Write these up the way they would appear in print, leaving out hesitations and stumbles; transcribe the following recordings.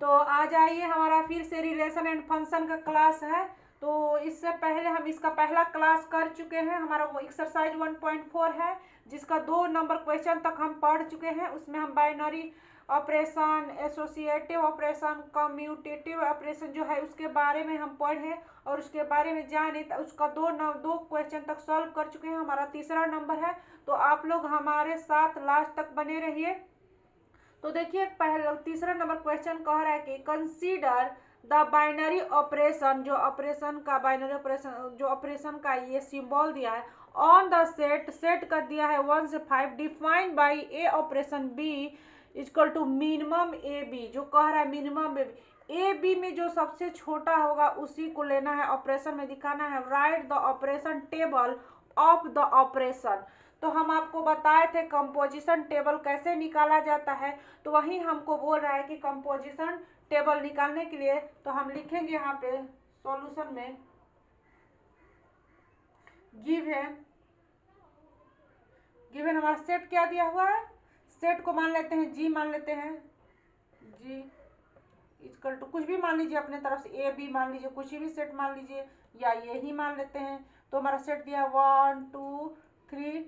तो आज आइए, हमारा फिर से रिलेशन एंड फंक्शन का क्लास है। तो इससे पहले हम इसका पहला क्लास कर चुके हैं, हमारा वो एक्सरसाइज 1.4 है, जिसका 2 नंबर क्वेश्चन तक हम पढ़ चुके हैं। उसमें हम binary operation, associative operation, commutative operation जो है उसके बारे में हम पढ़े और उसके बारे में जाने, तो उसका दो क्वेश्चन तक सॉल्व कर चुके हैं। हमारा तीसरा नंबर है, तो आप लोग हमारे साथ लास्ट तक बने रहिए। तो देखिए, पहला तीसरा नंबर क्वेश्चन कह रहा है कि कंसीडर द बाइनरी ऑपरेशन, जो ऑपरेशन का बाइनरी ऑपरेशन, जो ऑपरेशन का ये सिंबल दिया है ऑन द सेट कर दिया है 1 से 5, defined by A operation B equal to minimum A B. जो कह रहा है मिनिमम ए बी में जो सबसे छोटा होगा उसी को लेना है, ऑपरेशन में दिखाना है। Right the operation table of the operation. तो हम आपको बताए थे कंपोजिशन टेबल कैसे निकाला जाता है, तो वही हमको बोल रहा है कि कंपोजिशन टेबल निकालने के लिए तो हम लिखेंगे यहाँ पे सॉल्यूशन में गिवन हमारा सेट क्या दिया हुआ है, सेट को मान लेते हैं जी, मान लेते हैं जी इक्वल टू कुछ भी मान लीजिए अपने तरफ से, ए बी मान लीजिए, कुछ भी सेट मान लीजिए या यही मान लेते हैं। तो हमारा सेट दिया 1 2 3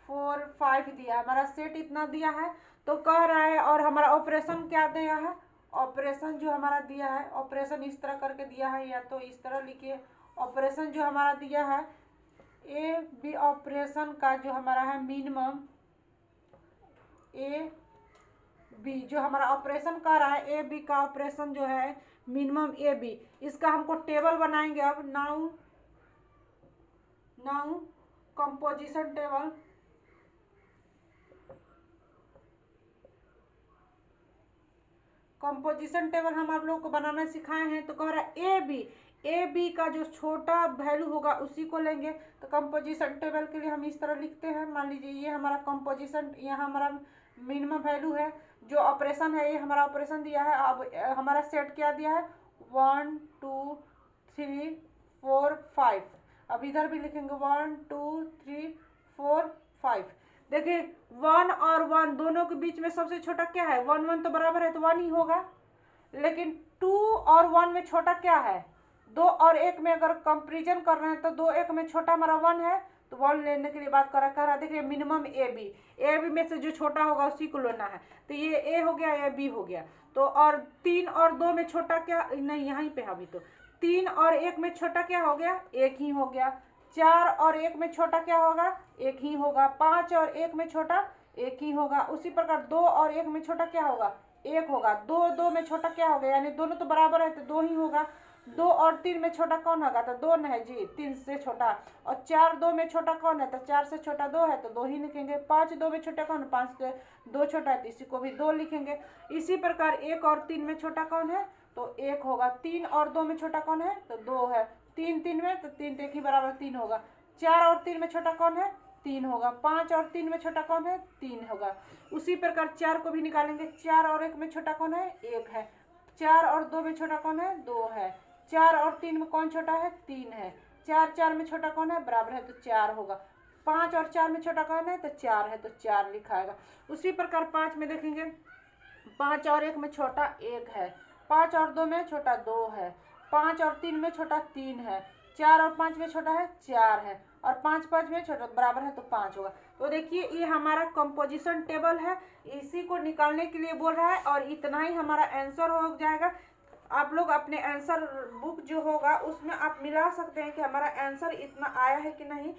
4 5 दिया, हमारा सेट इतना दिया है। तो कह रहा है, और हमारा ऑपरेशन क्या दिया है, ऑपरेशन जो हमारा दिया है, ऑपरेशन इस तरह करके दिया है, या तो इस तरह लिखिए। ऑपरेशन जो हमारा दिया है ए बी ऑपरेशन का जो हमारा है मिनिमम ए बी, जो हमारा ऑपरेशन कर रहा है ए बी का ऑपरेशन जो है मिनिमम ए बी, इसका हमको टेबल बनाएंगे। अब now composition table, composition table हम आप लोगों को बनाना सिखाए हैं। तो कह रहा है ए बी का जो छोटा वैल्यू होगा उसी को लेंगे। तो कंपोजिशन टेबल के लिए हम इस तरह लिखते हैं, मान लीजिए ये हमारा कंपोजिशन, यहाँ हमारा मिनिमम वैल्यू है, जो ऑपरेशन है ये हमारा ऑपरेशन दिया है। अब हमारा सेट क्या दिया है 1 2 3 4 5। अब इधर भी लिखेंगे 1 2 3 4 5। देखिए 1 और 1 दोनों के बीच में सबसे छोटा क्या है, 1 1 तो बराबर है तो 1 ही होगा। लेकिन 2 और 1 में छोटा क्या है, 2 और 1 में अगर कंपेरिजन कर रहे हैं तो 2 1 में छोटा हमारा 1 है, तो 1 लेने के लिए बात कर रहा है। देखिए मिनिमम ए बी में से जो छोटा होगा उसी को लेना है। तो ये ए हो गया, ये बी हो गया। तो और 3 और 2 में छोटा क्या, नहीं यहीं पे अभी तो 3 और 1 में छोटा क्या हो गया, 1 ही हो गया। 4 और 1 में छोटा क्या होगा, 1 ही होगा। 5 और 1 में छोटा 1 ही होगा। उसी प्रकार 2 और 1 में छोटा क्या होगा, 1 होगा। 2 2 में छोटा क्या हो गया, यानी दोनों तो बराबर है तो 2 ही होगा। 2 और 3 में छोटा कौन होगा, तो 2 है जी, 3 से छोटा। और 4 2 में छोटा कौन है, तो 4 से छोटा 2 है तो 2 ही लिखेंगे। 5 2 में छोटा कौन है, 5 से 2 छोटा है तो इसी को भी 2 लिखेंगे। इसी प्रकार 1 और 3 में छोटा कौन है, तो 1 होगा। 3 और 2 में छोटा कौन है, तो 2 है। 3 3 में तो 3 1 ही बराबर 3 होगा। 4 और 3 में छोटा कौन है, 3 होगा। 5 और 3 में छोटा कौन है, 3 होगा। उसी प्रकार 4 को भी निकालेंगे। 4 और 1 में छोटा कौन है, 1 है। 4 और 2 में छोटा कौन है, 2 है। 4 और 3 में कौन छोटा है, 3 है। 4 4 में छोटा कौन है, बराबर है तो 4 होगा। 5 और 4 में छोटा कौन है, तो 4 है तो 4 लिखाएगा। उसी प्रकार 5 में देखेंगे, 5 और 1 में छोटा 1 है। 5 और 2 में छोटा 2 है। 5 और 3 में छोटा 3 है। 4 और 5 में छोटा है 4 है। और 5 5 में छोटा बराबर है तो 5 होगा। तो देखिए ये हमारा कंपोजिशन टेबल है, इसी को निकालने के लिए बोल रहा है, और इतना ही हमारा आंसर हो जाएगा। आप लोग अपने आंसर बुक जो होगा उसमें आप मिला सकते हैं कि हमारा आंसर इतना आया है कि नहीं।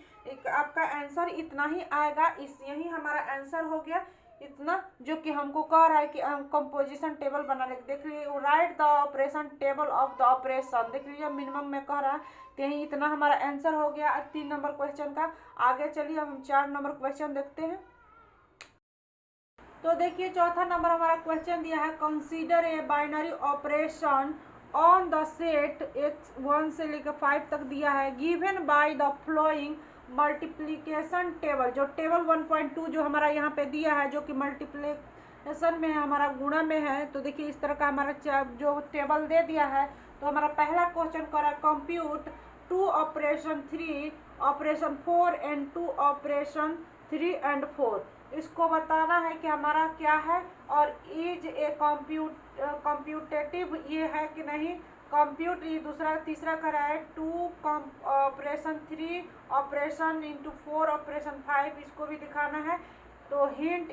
आपका आंसर इतना ही आएगा, यही हमारा आंसर हो गया इतना, जो कि हमको कह रहा है कि हम कंपोजिशन टेबल बनाने। देख लीजिए right the operation table of the operation, देख लीजिए मिनिमम में कह रहा है। तो यही इतना हमारा आंसर हो गया 3 नंबर क्वेश्चन का। आगे चलिए अब हम 4 नंबर क्वेश्चन देखते हैं। तो देखिए चौथा नंबर हमारा क्वेश्चन दिया है, consider a binary operation on the set x1 से लेकर 5 तक दिया है, given by the flowing multiplication table. जो टेबल 1.2 जो हमारा यहाँ पे दिया है, जो कि मल्टीप्लिकेशन में है, हमारा गुणा में है। तो देखिए इस तरह का हमारा जो टेबल दे दिया है। तो हमारा पहला क्वेश्चन कर रहा है compute 2 operation 3 operation 4 and 2 operation 3 and 4। इसको बताना है कि हमारा क्या है, और इज ए कंप्यूटेटिव ये है कि नहीं, कंप्यूट ये दूसरा तीसरा करा है, 2 ऑपरेशन 3 ऑपरेशन इंटू 4 ऑपरेशन 5, इसको भी दिखाना है। तो hint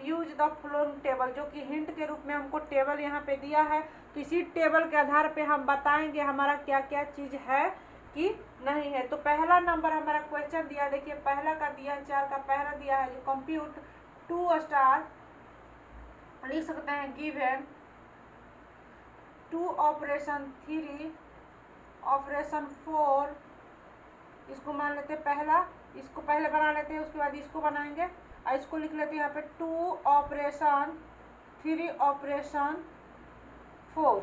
use the flowing table, जो कि हिंट के रूप में हमको टेबल यहाँ पे दिया है, तो इसी टेबल के आधार पे हम बताएंगे हमारा क्या क्या चीज है कि नहीं है। तो पहला नंबर हमारा क्वेश्चन दिया, देखिए पहला का दिया 4 का पहला दिया है जो कंप्यूट 2 स्टार लिख सकते हैं, गिवन 2 ऑपरेशन 3 ऑपरेशन 4, इसको मान लेते हैं पहला, इसको पहले बना लेते हैं, उसके बाद इसको बनाएंगे और इसको लिख लेते हैं यहाँ पे 2 ऑपरेशन 3 ऑपरेशन 4,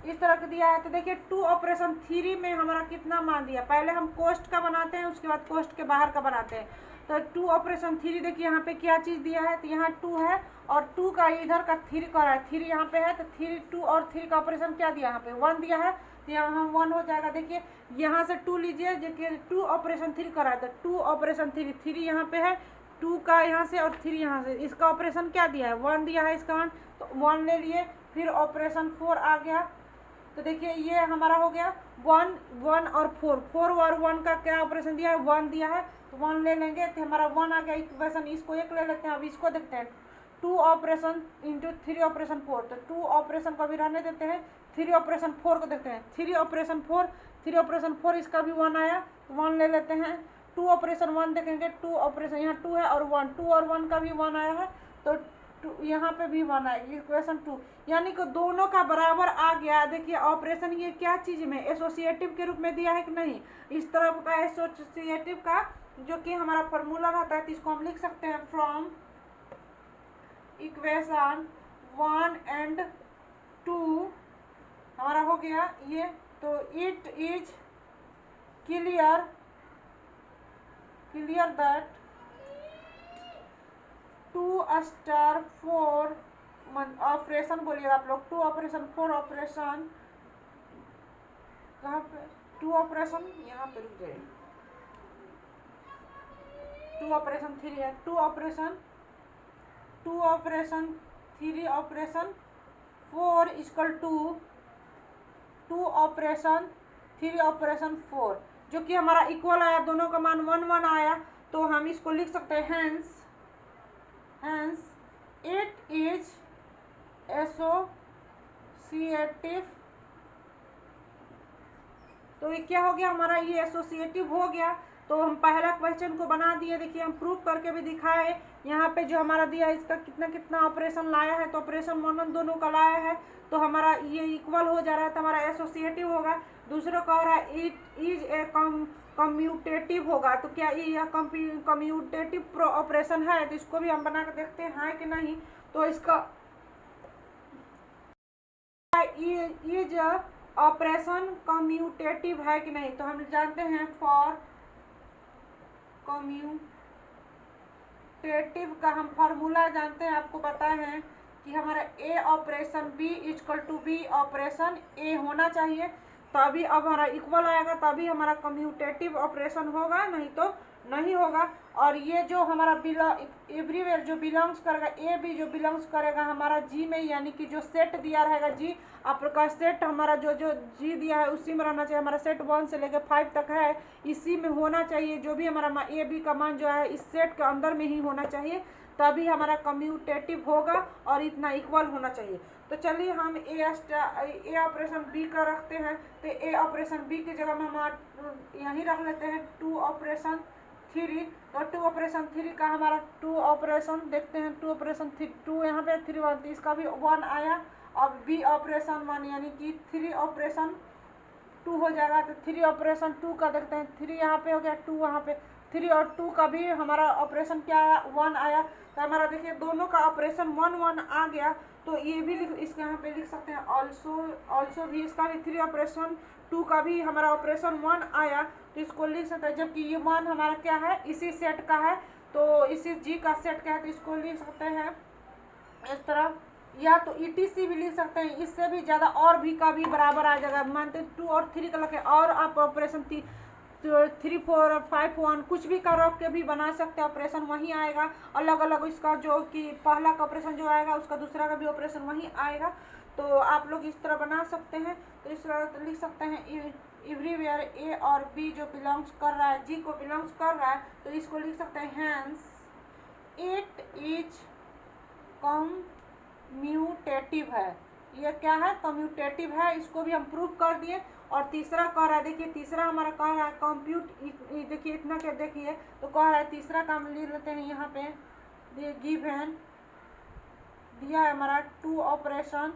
इस तरह का दिया है। तो देखिए 2 ऑपरेशन 3 में हमारा कितना मान दिया, पहले हम कोष्ट का बनाते हैं, उसके बाद कोष्ट के बाहर का बनाते हैं। तो 2 ऑपरेशन 3 देखिए यहाँ पे क्या चीज़ दिया है, तो यहाँ 2 है और 2 का इधर का 3 का है, 3 यहाँ पे है, तो 3 2 और 3 का ऑपरेशन क्या दिया, यहाँ पे 1 दिया है, तो यहाँ 1 हो जाएगा। देखिए यहाँ से 2 लीजिए, देखिए 2 ऑपरेशन 3 करा है, तो 2 ऑपरेशन 3 यहाँ पे है, 2 का यहाँ से और 3 यहाँ से, इसका ऑपरेशन क्या दिया है, 1 दिया है इसका मान, तो 1 ले लिए। फिर ऑपरेशन 4 आ गया, तो देखिए ये हमारा हो गया 1 1 और 4 और 1 का क्या ऑपरेशन दिया है, 1 दिया है, तो 1 ले लेंगे, तो हमारा 1 आ गया इक्वेशन, इसको 1 ले लेते हैं। अब इसको देखते हैं 2 ऑपरेशन इंटू 3 ऑपरेशन 4, तो 2 ऑपरेशन को भी रहने देते हैं, 3 ऑपरेशन 4 को देखते हैं, 3 ऑपरेशन 4 इसका भी 1 आया, तो 1 ले लेते हैं। 2 ऑपरेशन 1 देखेंगे, 2 ऑपरेशन यहाँ 2 है और 1, 2 और 1 का भी 1 आया है, तो यहाँ पे भी 1 आएगी, इक्वेशन 2, यानी कि दोनों का बराबर आ गया। देखिए ऑपरेशन ये क्या चीज में एसोसिएटिव के रूप में दिया है कि नहीं, इस तरह का एसोसिएटिव का जो कि हमारा फॉर्मूला रहता है, तो इसको हम लिख सकते हैं फ्रॉम इक्वेशन 1 एंड 2 हमारा हो गया ये। तो it is clear that 2 star 4 operation बोलिएगा आप लोग, 2 ऑपरेशन 4 ऑपरेशन, कहाँ पे 2 ऑपरेशन, यहाँ पे रुक जाइए, 2 ऑपरेशन 3 है, 2 operation 3 operation 4 equal to 2 operation 3 operation 4, जो कि हमारा इक्वल आया, दोनों का मान 1 1 आया, तो हम इसको लिख सकते हैं हेंस इट इज एसोसिएटिव। तो ये क्या हो गया हमारा, ये एसोसिएटिव हो गया। तो हम पहला क्वेश्चन को बना दिए, देखिए हम प्रूव करके भी दिखाए, यहाँ पे जो हमारा दिया है इसका कितना कितना ऑपरेशन लाया है, तो ऑपरेशन 1 1 दोनों का लाया है, तो हमारा ये इक्वल हो जा रहा है, तो हमारा एसोसिएटिव होगा। दूसरा कह रहा है इट इज ए कम्यूटेटिव होगा, तो क्या ये कम्यूटेटिव ऑपरेशन है, तो इसको भी हम बना कर देखते हैं कि नहीं। तो इसका इज ऑपरेशन कम्यूटेटिव है कि नहीं, तो हम जानते हैं फॉर कम्यूटेटिव का हम फार्मूला जानते हैं, आपको पता है कि हमारा A operation B equal to B operation A होना चाहिए, तभी अब हमारा इक्वल आएगा, तभी हमारा कम्यूटेटिव ऑपरेशन होगा, नहीं तो नहीं होगा। और ये जो हमारा एवरीवेयर जो बिलोंग्स करेगा, ए बी जो बिलोंग्स करेगा हमारा जी में, यानी कि जो सेट दिया रहेगा जी, आपका सेट हमारा जो जी दिया है उसी में रहना चाहिए, हमारा सेट 1 से लेकर 5 तक है, इसी में होना चाहिए, जो भी हमारा ए बी का मान जो है इस सेट के अंदर में ही होना चाहिए, तभी हमारा कम्यूटेटिव होगा और इतना इक्वल होना चाहिए। तो चलिए हम ए ऑपरेशन बी का रखते हैं, तो ए ऑपरेशन बी की जगह में हम यहीं रख लेते हैं 2 ऑपरेशन 3, तो 2 ऑपरेशन 3 का हमारा 2 ऑपरेशन देखते हैं, 2 ऑपरेशन 2 यहाँ पे 3 1, इसका भी 1 आया, अब बी ऑपरेशन 1 यानी कि 3 ऑपरेशन 2 हो जाएगा, तो 3 ऑपरेशन 2 का देखते हैं, 3 यहाँ पे हो गया, 2 वहाँ पे, 3 और 2 का भी हमारा ऑपरेशन क्या आया, 1 आया, तो हमारा देखिए दोनों का ऑपरेशन 1 1 आ गया, तो ये भी इसके यहाँ पे लिख सकते हैं ऑल्सो भी, इसका भी 3 ऑपरेशन 2 का भी हमारा ऑपरेशन 1 आया, तो इसको लिख सकते हैं, जबकि ये 1 हमारा क्या है, इसी सेट का है, तो इसी जी का सेट का है, तो इसको लिख सकते हैं इस तरह, या तो ETC भी लिख सकते हैं, इससे भी ज़्यादा और भी का भी बराबर आ जाएगा, मानते 2 और 3 का लगे, और आप ऑपरेशन 3 4 5 1 कुछ भी कर के भी बना सकते हैं, ऑपरेशन वही आएगा। अलग अलग इसका जो कि पहला का ऑपरेशन जो आएगा उसका दूसरा का भी ऑपरेशन वही आएगा। तो आप लोग इस तरह बना सकते हैं। तो इस तरह लिख सकते हैं एवरीवेयर ए और बी जो बिलोंग्स कर रहा है, जी को बिलोंग्स कर रहा है, तो इसको लिख सकते हैं हैंस इट इज कम्यूटेटिव है। ये क्या है? कम्यूटेटिव है। इसको भी हम प्रूव कर दिए। और तीसरा कह रहा है, देखिए तीसरा हमारा कह रहा है कंप्यूट, देखिए इतना क्या देखिए, तो कह रहा है तीसरा काम ले लेते हैं यहाँ पे, गिवन दिया है हमारा 2 ऑपरेशन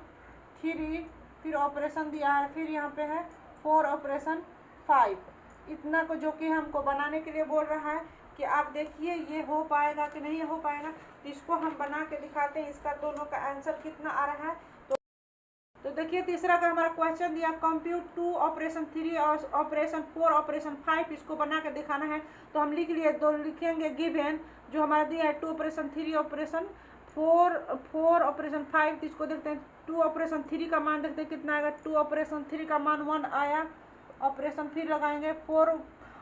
3, फिर ऑपरेशन दिया है, फिर यहाँ पे है 4 ऑपरेशन 5। इतना को जो कि हमको बनाने के लिए बोल रहा है कि आप देखिए ये हो पाएगा कि नहीं हो पाएगा। तो इसको हम बना के दिखाते हैं, इसका दोनों का आंसर कितना आ रहा है। तो देखिए तीसरा का हमारा क्वेश्चन दिया कंप्यूट 2 ऑपरेशन 3 और ऑपरेशन 4 ऑपरेशन 5, इसको बना के दिखाना है। तो हम लिख लिए, दो लिखेंगे गिवन जो हमारा दिया है 2 ऑपरेशन 3 ऑपरेशन 4 ऑपरेशन 5। तो इसको देखते हैं 2 ऑपरेशन 3 का मान देखते हैं कितना आएगा। 2 ऑपरेशन 3 का मान 1 आया, ऑपरेशन फिर लगाएंगे 4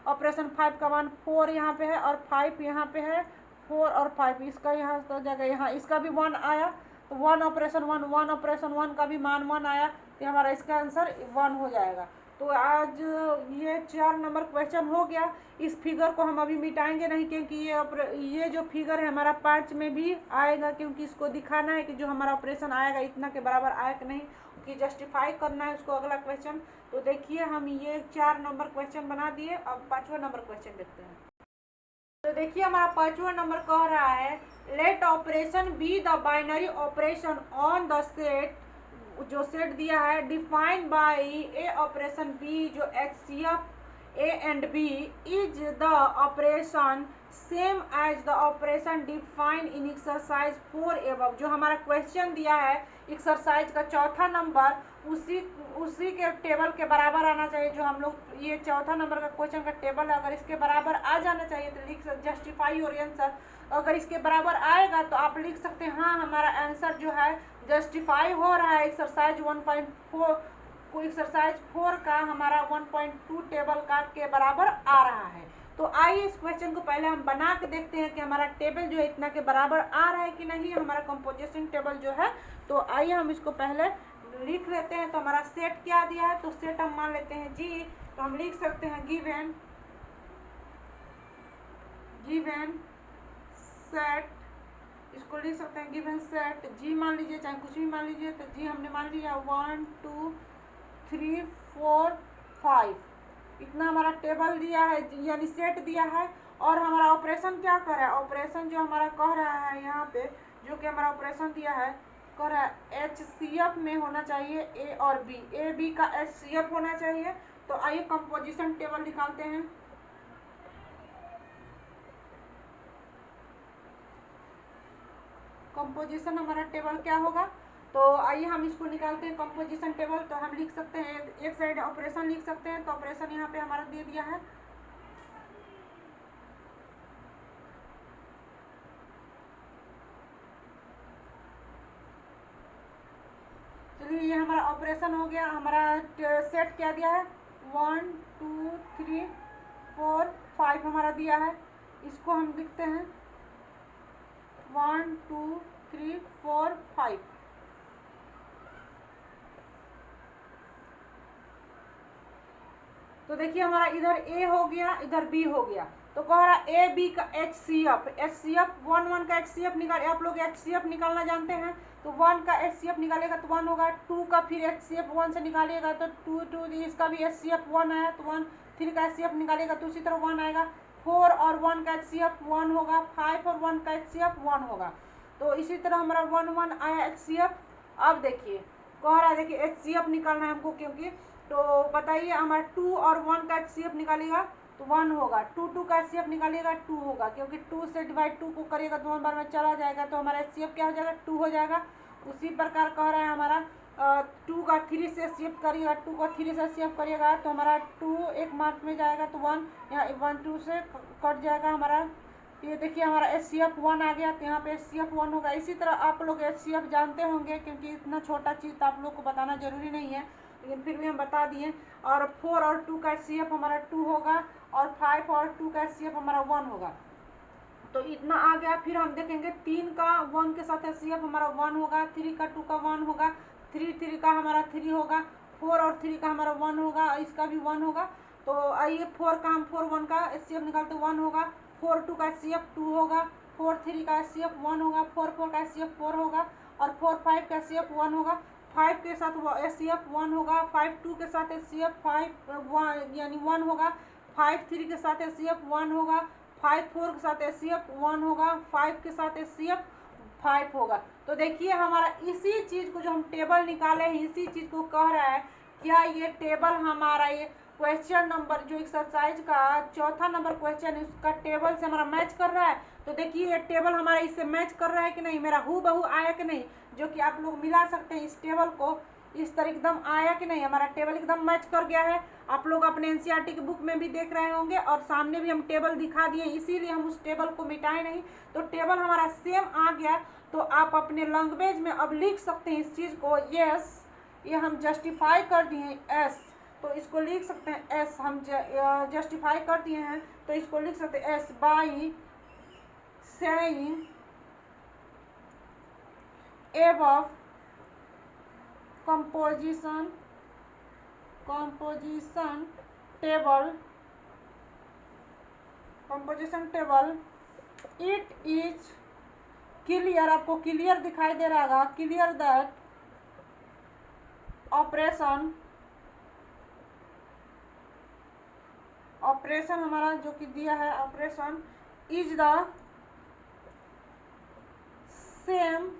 ऑपरेशन 5 का मान 4 यहाँ पे है और 5 यहाँ पे है, 4 और 5 इसका यहाँ तो जगह यहाँ इसका भी 1 आया। तो 1 ऑपरेशन 1 का भी मान 1 आया। तो हमारा इसका आंसर 1 हो जाएगा। तो आज ये 4 नंबर क्वेश्चन हो गया। इस फिगर को हम अभी मिटाएंगे नहीं, क्योंकि ये जो फिगर है हमारा 5 में भी आएगा, क्योंकि इसको दिखाना है कि जो हमारा ऑपरेशन आएगा इतना के बराबर आया कि नहीं, कि जस्टिफाई करना है उसको अगला क्वेश्चन। तो देखिए हम ये 4 नंबर क्वेश्चन बना दिए। अब 5वां नंबर क्वेश्चन देखते हैं। तो देखिए हमारा 5वां नंबर कह रहा है let operation B the binary operation on the set, जो सेट दिया है defined by A operation B जो HCF A and B is the operation same as the operation defined in exercise 4 above. जो हमारा question दिया है exercise का चौथा नंबर उसी के टेबल के बराबर आना चाहिए। जो हम लोग ये चौथा नंबर का क्वेश्चन का टेबल है, अगर इसके बराबर आ जाना चाहिए तो लिख जस्टिफाई योर आंसर। अगर इसके बराबर आएगा तो आप लिख सकते हैं हाँ हमारा आंसर जो है जस्टिफाई हो रहा है। एक्सरसाइज 1.4 को एक्सरसाइज 4 का हमारा 1.2 टेबल का के बराबर आ रहा है। तो आइए इस क्वेश्चन को पहले हम बना के देखते हैं कि हमारा टेबल जो है इतना के बराबर आ रहा है कि नहीं, हमारा कंपोजिशन टेबल जो है। तो आइए हम इसको पहले लिख लेते हैं। तो हमारा सेट क्या दिया है, तो सेट हम मान लेते हैं जी। तो हम लिख सकते हैं गिवन सेट, इसको लिख सकते हैं गिवन सेट जी मान लीजिए, चाहे कुछ भी मान लीजिए। तो जी हमने मान लिया 1 2 3 4 5, इतना हमारा टेबल दिया है यानी सेट दिया है। और हमारा ऑपरेशन क्या कर रहा है, ऑपरेशन जो हमारा कह रहा है यहाँ पे जो कि हमारा ऑपरेशन दिया है कह रहा है HCF में होना चाहिए ए और बी, ए बी का HCF होना चाहिए। तो आइए कंपोजिशन टेबल निकालते हैं। कंपोजिशन हमारा टेबल क्या होगा, तो आइए हम इसको निकालते हैं कंपोजिशन टेबल। तो हम लिख सकते हैं एक साइड ऑपरेशन लिख सकते हैं। तो ऑपरेशन यहाँ पे हमारा दे दिया है चलिए ये हमारा ऑपरेशन हो गया। हमारा सेट क्या दिया है 1 2 3 4 5 हमारा दिया है। इसको हम लिखते हैं 1 2 3 4 5। तो देखिए हमारा इधर ए हो गया इधर बी हो गया। तो कह रहा ए बी का HCF 1 का HCF निकाले। आप लोग HCF निकालना जानते हैं। तो 1 का HCF निकालेगा तो 1 होगा। 2 का फिर HCF 1 से निकालेगा तो 2 इसका भी HCF 1 आया तो 1। 3 का HCF निकालेगा तो उसी तरह 1 आएगा। 4 और 1 का HCF 1 होगा। 5 और 1 का HCF 1 होगा। तो इसी तरह हमारा 1 1 आया HCF। अब देखिए कह रहा है देखिए HCF निकालना है हमको, क्योंकि तो बताइए हमारा 2 और 1 का HCF निकालेगा तो 1 होगा। 2 2 का HCF निकालेगा 2 होगा, क्योंकि 2 से डिवाइड 2 को करेगा तो 1 बार में चला जाएगा। तो हमारा HCF क्या हो जाएगा 2 हो जाएगा। उसी प्रकार कह रहा है हमारा 2 का 3 से HCF करिएगा, 2 का 3 से HCF करिएगा तो हमारा 2 एक मार्क में जाएगा तो 1 यहाँ 1 2 से कट जाएगा हमारा। ये देखिए हमारा HCF 1 आ गया तो यहाँ पे HCF 1 होगा। इसी तरह आप लोग HCF जानते होंगे, क्योंकि इतना छोटा चीज़ आप लोग को बताना जरूरी नहीं है, लेकिन फिर भी हम बता दिए। और 4 और 2 का HCF हमारा 2 होगा और 5 और 2 का HCF हमारा 1 होगा। तो इतना आ गया। फिर हम देखेंगे 3 का 1 के साथ HCF हमारा 1 होगा, 3 का 2 का 1 होगा, 3 का हमारा 3 होगा, 4 और 3 का हमारा 1 होगा, इसका भी 1 होगा। तो आइए 4 का हम 4 1 का HCF निकालते 1 होगा, 4 2 का HCF 2 होगा, 4 3 का HCF 1 होगा, 4 4 का HCF 4 होगा और 4 5 का HCF 1 होगा। 5 के साथ HCF 1 होगा, 5 2 के साथ HCF 5 यानी 1 होगा, 5 3 के साथ HCF 1 होगा, 5 4 के साथ HCF 1 होगा, 5 के साथ HCF 5 होगा। तो देखिए हमारा इसी चीज को जो हम टेबल निकाले हैं इसी चीज को कह रहा है, क्या ये टेबल हमारा ये क्वेश्चन नंबर जो एक्सरसाइज का चौथा नंबर क्वेश्चन है उसका टेबल से हमारा मैच कर रहा है। तो देखिए ये टेबल हमारा इससे मैच कर रहा है कि नहीं, मेरा हूबहू आया कि नहीं, जो कि आप लोग मिला सकते हैं इस टेबल को, इस तरह एकदम आया कि नहीं, हमारा टेबल एकदम मैच कर गया है। आप लोग अपने एनसीईआरटी की बुक में भी देख रहे होंगे और सामने भी हम टेबल दिखा दिए, इसीलिए हम उस टेबल को मिटाए नहीं। तो टेबल हमारा सेम आ गया। तो आप अपने लैंग्वेज में अब लिख सकते हैं इस चीज को, यस ये हम जस्टिफाई कर दिए एस, तो इसको लिख सकते हैं एस, हम जस्टिफाई कर दिए हैं तो इसको लिख सकते हैं as by saying above composition table it is clear, आपको क्लियर दिखाई दे रहा होगा, क्लियर दैट ऑपरेशन हमारा जो कि दिया है operation is the same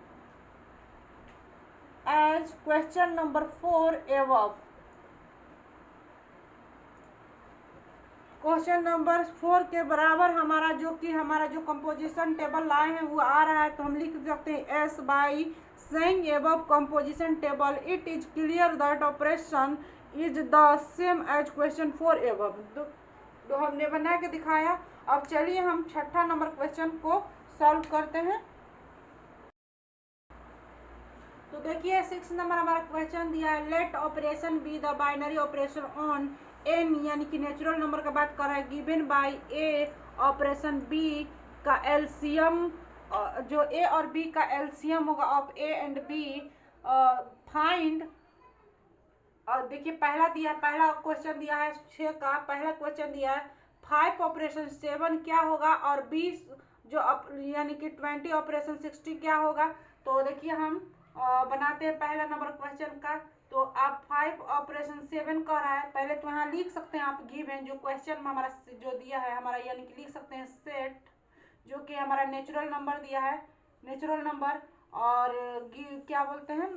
as question number 4 above. Question number 4 के बराबर हमारा जो कंपोजिशन टेबल लाए हैं वो आ रहा है। तो हम लिख सकते हैं as by saying above composition table it is clear that operation is the same as question 4 above. तो हमने बना के दिखाया। अब चलिए हम छठा नंबर क्वेश्चन को सॉल्व करते हैं। तो देखिए 6 नंबर हमारा क्वेश्चन दिया है, let operation B the binary operation on N, यानी कि नेचुरल नंबर का बात कर रहा है, given by A operation b का एलसीएम, जो ए और बी का एलसीएम होगा of a and b find. और देखिए पहला क्वेश्चन दिया है 6 का, पहला क्वेश्चन दिया है 5 ऑपरेशन 7 क्या होगा और 20 जो यानी कि 20 ऑपरेशन 60 क्या होगा। तो देखिए हम बनाते हैं पहला नंबर क्वेश्चन का। तो आप 5 ऑपरेशन 7 कर रहा है, पहले तो यहाँ लिख सकते हैं आप गिवन जो क्वेश्चन में हमारा जो दिया है हमारा, यानी कि लिख सकते हैं सेट जो कि हमारा नेचुरल नंबर दिया है, नेचुरल नंबर और क्या बोलते हैं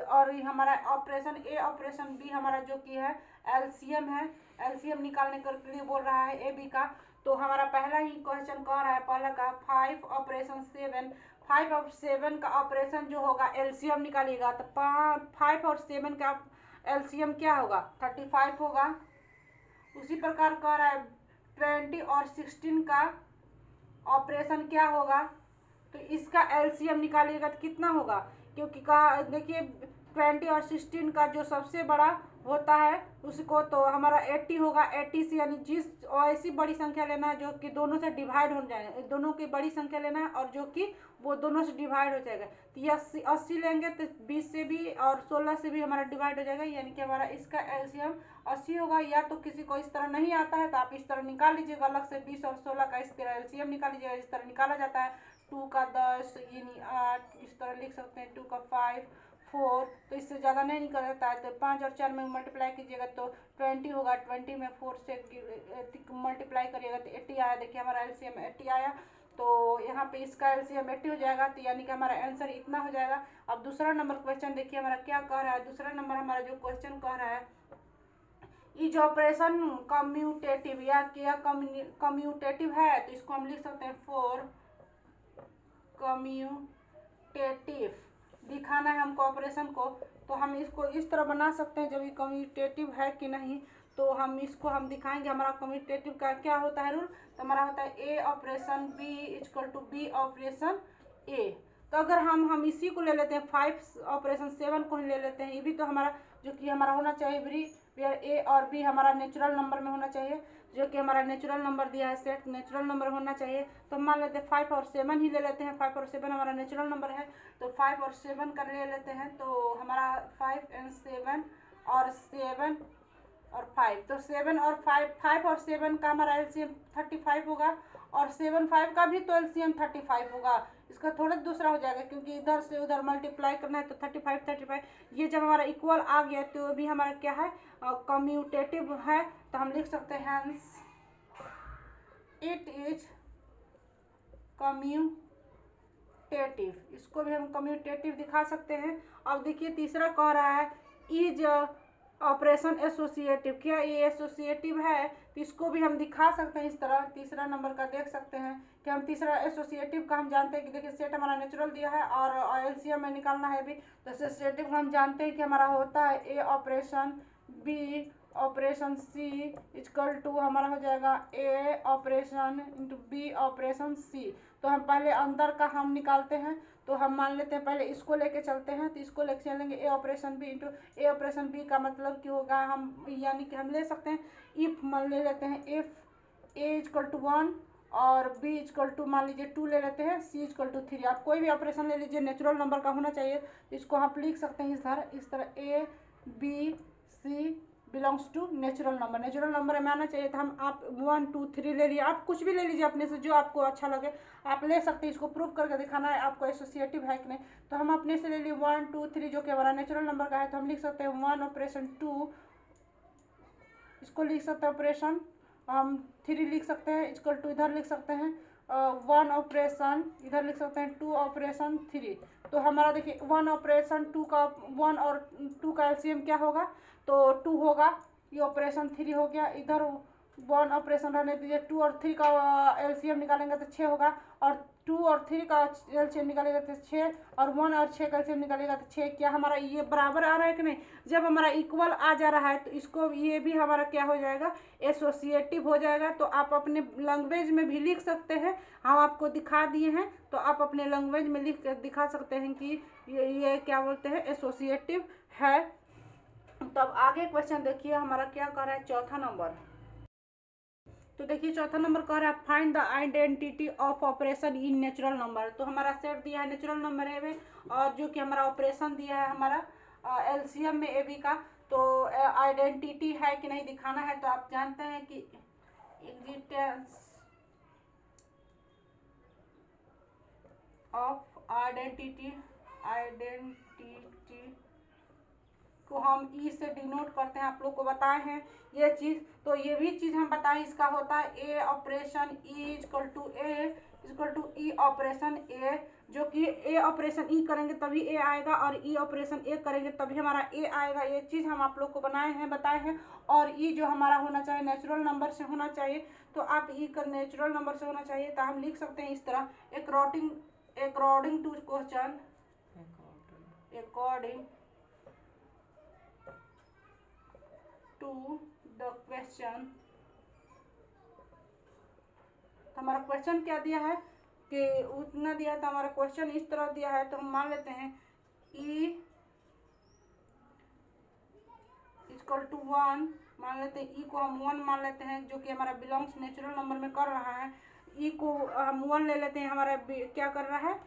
और हमारा ऑपरेशन ए ऑपरेशन बी हमारा जो कि है एलसीएम है, एलसीएम निकालने के लिए बोल रहा है ए बी का। तो हमारा पहला ही क्वेश्चन कह रहा है पहला का 5 ऑपरेशन 7, 5 और 7 का ऑपरेशन जो होगा एलसीएम निकालिएगा। तो 5 और 7 का एलसीएम क्या होगा 35 होगा। उसी प्रकार कह रहा है 20 और 16 का ऑपरेशन क्या होगा, तो इसका एलसीएम निकालिएगा तो कितना होगा, क्योंकि कहा देखिए 20 और 16 का जो सबसे बड़ा होता है उसको तो हमारा 80 होगा। 80 से यानी जिस ऐसी बड़ी संख्या लेना है जो कि दोनों से डिवाइड हो जाए, दोनों की बड़ी संख्या लेना है और जो कि वो दोनों से डिवाइड हो जाएगा। तो ये 80 लेंगे तो 20 से भी और 16 से भी हमारा डिवाइड हो जाएगा, यानी कि हमारा इसका एलसीएम 80 होगा। या तो किसी को इस तरह नहीं आता है तो आप इस तरह निकाल लीजिएगा अलग से, 20 और 16 का इस तरह एलसीएम निकाल लीजिएगा, इस तरह निकाला जाता है। 2 का 10 यानी 8, इस तरह लिख सकते हैं। 2 का 5 4, तो इससे ज़्यादा नहीं निकल जाता है। तो 5 और 4 में मल्टीप्लाई कीजिएगा तो 20 होगा, 20 में 4 से मल्टीप्लाई करिएगा तो 80 आया। देखिए हमारा एलसीएम 80 आया। तो यहाँ पे इसका एलसीएम 80 हो जाएगा, तो यानी कि हमारा आंसर इतना हो जाएगा। अब दूसरा नंबर क्वेश्चन देखिए हमारा क्या कह रहा है। दूसरा नंबर हमारा जो क्वेश्चन कह रहा है इज ऑपरेशन कम्यूटेटिव, या क्या कम्यूटेटिव है, तो इसको हम लिख सकते हैं फॉर कम्यूटेटिव दिखाना है हमको ऑपरेशन को। तो हम इसको इस तरह बना सकते हैं जब ये कम्यूटेटिव है कि नहीं, तो हम इसको हम दिखाएंगे हमारा कम्यूटेटिव का क्या होता है रूल। तो हमारा होता है A operation B equal to B operation A. तो अगर हम इसी को ले लेते हैं 5 ऑपरेशन 7 को ही ले लेते हैं, ये भी तो हमारा जो कि हमारा होना चाहिए वेयर ए और बी हमारा नेचुरल नंबर में होना चाहिए। जो कि हमारा नेचुरल नंबर दिया है, सेट नेचुरल नंबर होना चाहिए। तो हम मान लेते हैं 5 और 7 ही ले लेते हैं। 5 और 7 हमारा नेचुरल नंबर है, तो 5 और 7 कर ले लेते हैं। तो हमारा 5 और 7 और 7 और 5, तो 7 और 5 और 7 का हमारा एलसीएम 35 होगा, और 7 5 का भी तो एलसीएम 35 होगा। इसका थोड़ा दूसरा हो जाएगा क्योंकि इधर से उधर मल्टीप्लाई करना है, तो 35 ये जब हमारा इक्वल आ गया तो भी हमारा क्या है, कम्यूटेटिव है। तो हम लिख सकते हैं इट इज कम्यूटेटिव, इसको भी हम कम्यूटेटिव दिखा सकते हैं। अब देखिए तीसरा कह रहा है इज ऑपरेशन एसोसिएटिव, क्या ये एसोसिएटिव है, तो इसको भी हम दिखा सकते हैं इस तरह। तीसरा नंबर का देख सकते हैं कि हम तीसरा एसोसिएटिव का हम जानते हैं कि देखिए सेट हमारा नेचुरल दिया है और एलसीएम में निकालना है भी, तो एसोसिएटिव हम जानते हैं कि हमारा होता है A operation B operation C equal to हमारा हो जाएगा A operation into B operation C. तो हम पहले अंदर का हम निकालते हैं, तो हम मान लेते हैं पहले इसको लेके चलते हैं, तो इसको लेके चलेंगे ए ऑपरेशन बी इंटू ए ऑपरेशन बी का मतलब क्या होगा, हम यानी कि हम ले सकते हैं इफ मान ले लेते हैं इफ ए इक्वल टू 1 और बी इक्वल टू मान लीजिए 2 ले लेते हैं, सी इक्वल टू 3। आप कोई भी ऑपरेशन ले लीजिए नेचुरल नंबर का होना चाहिए, इसको आप लिख सकते हैं इस तरह a B c belongs to natural number. Natural number में आना चाहिए, तो हम आप 1 2 3 ले लिए, आप कुछ भी ले लीजिए अपने से जो आपको अच्छा लगे आप ले सकते हैं। इसको प्रूव करके दिखाना है आपको एसोसिएटिव है कि नहीं, तो हम अपने से ले लिए 1 2 3 जो कि हमारा नेचुरल नंबर का है, तो हम लिख सकते हैं 1 ऑपरेशन 2, इसको लिख सकते हैं ऑपरेशन हम 3 लिख सकते हैं इक्वल टू इधर लिख सकते हैं 1 ऑपरेशन इधर लिख सकते हैं 2 ऑपरेशन 3। तो हमारा देखिए 1 ऑपरेशन 2 का 1 और 2 का एलसीएम क्या होगा, तो 2 होगा, ये ऑपरेशन 3 हो गया। इधर 1 ऑपरेशन रहने दीजिए, 2 और 3 का एलसीएम निकालेंगे तो 6 होगा, और 2 और 3 का एलसीएम निकालेगा तो 6, और 1 और 6 का एलसीएम निकालेगा तो 6। क्या हमारा ये बराबर आ रहा है कि नहीं, जब हमारा इक्वल आ जा रहा है तो इसको ये भी हमारा क्या हो जाएगा, एसोसिएटिव हो जाएगा। तो आप अपने लैंग्वेज में भी लिख सकते हैं, हम आपको दिखा दिए हैं, तो आप अपने लैंग्वेज में लिख कर दिखा सकते हैं कि ये क्या बोलते हैं, एसोसिएटिव है। तब आगे क्वेश्चन देखिए हमारा क्या कर रहा है, चौथा नंबर। तो देखिए चौथा नंबर कह रहा है find the identity of operation in natural number. तो हमारा सेट दिया है नेचुरल नंबर है और जो कि हमारा ऑपरेशन दिया है हमारा एलसीएम में ए बी का, तो आइडेंटिटी है कि नहीं दिखाना है। तो आप जानते हैं कि एग्जिस्टेंस ऑफ आइडेंटिटी को हम ई से डिनोट करते हैं, आप लोग को बताए हैं ये चीज। तो ये भी चीज हम बताएं, इसका होता है A operation E equal to E operation A, जो कि ए ऑपरेशन ई करेंगे तभी ए आएगा, और ई ऑपरेशन ए करेंगे तभी हमारा ए आएगा। ये चीज हम आप लोग को बताए हैं। और ई जो हमारा होना चाहिए नेचुरल नंबर से होना चाहिए, तो आप ई का नेचुरल नंबर से होना चाहिए। तो हम लिख सकते हैं इस तरह according to question according to the question. तो हमारा क्वेश्चन क्या दिया है कि उतना दिया है, तो हमारा क्वेश्चन इस तरह दिया है। तो हम मान लेते हैं ई इक्वल टू 1 मान लेते हैं, ई को हम 1 मान लेते हैं जो कि हमारा बिलोंग्स नेचुरल नंबर में कर रहा है। ई को हम 1 ले लेते हैं, हमारा क्या कर रहा है,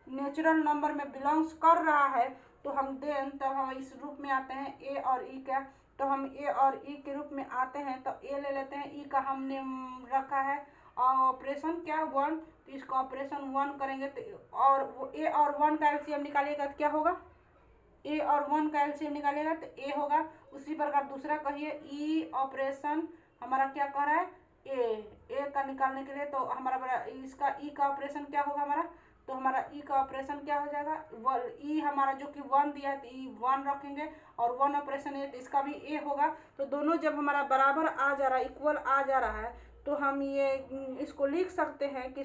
नेचुरल नंबर में बिलोंग्स कर रहा है। तो हम देन तब हम इस रूप में आते हैं ए और ई का, तो हम ए और ई के रूप में आते हैं। तो ए ले लेते हैं, ई का हमने रखा है ऑपरेशन क्या 1, तो इसका ऑपरेशन 1 करेंगे तो और वो ए और 1 का एलसीएम निकालिएगा तो क्या होगा, ए और 1 का एलसीएम निकालिएगा तो ए होगा। उसी प्रकार दूसरा कहिए ई ऑपरेशन हमारा क्या कह रहा है ए का निकालने के लिए, तो हमारा इसका ई का ऑपरेशन क्या होगा हमारा, तो हमारा ई का ऑपरेशन क्या हो जाएगा, ई हमारा जो कि 1 दिया है तो ई 1 रखेंगे, और 1 ऑपरेशन ए तो इसका भी ए होगा। तो दोनों जब हमारा बराबर आ जा रहा है, इक्वल आ जा रहा है, तो हम ये इसको लिख सकते हैं कि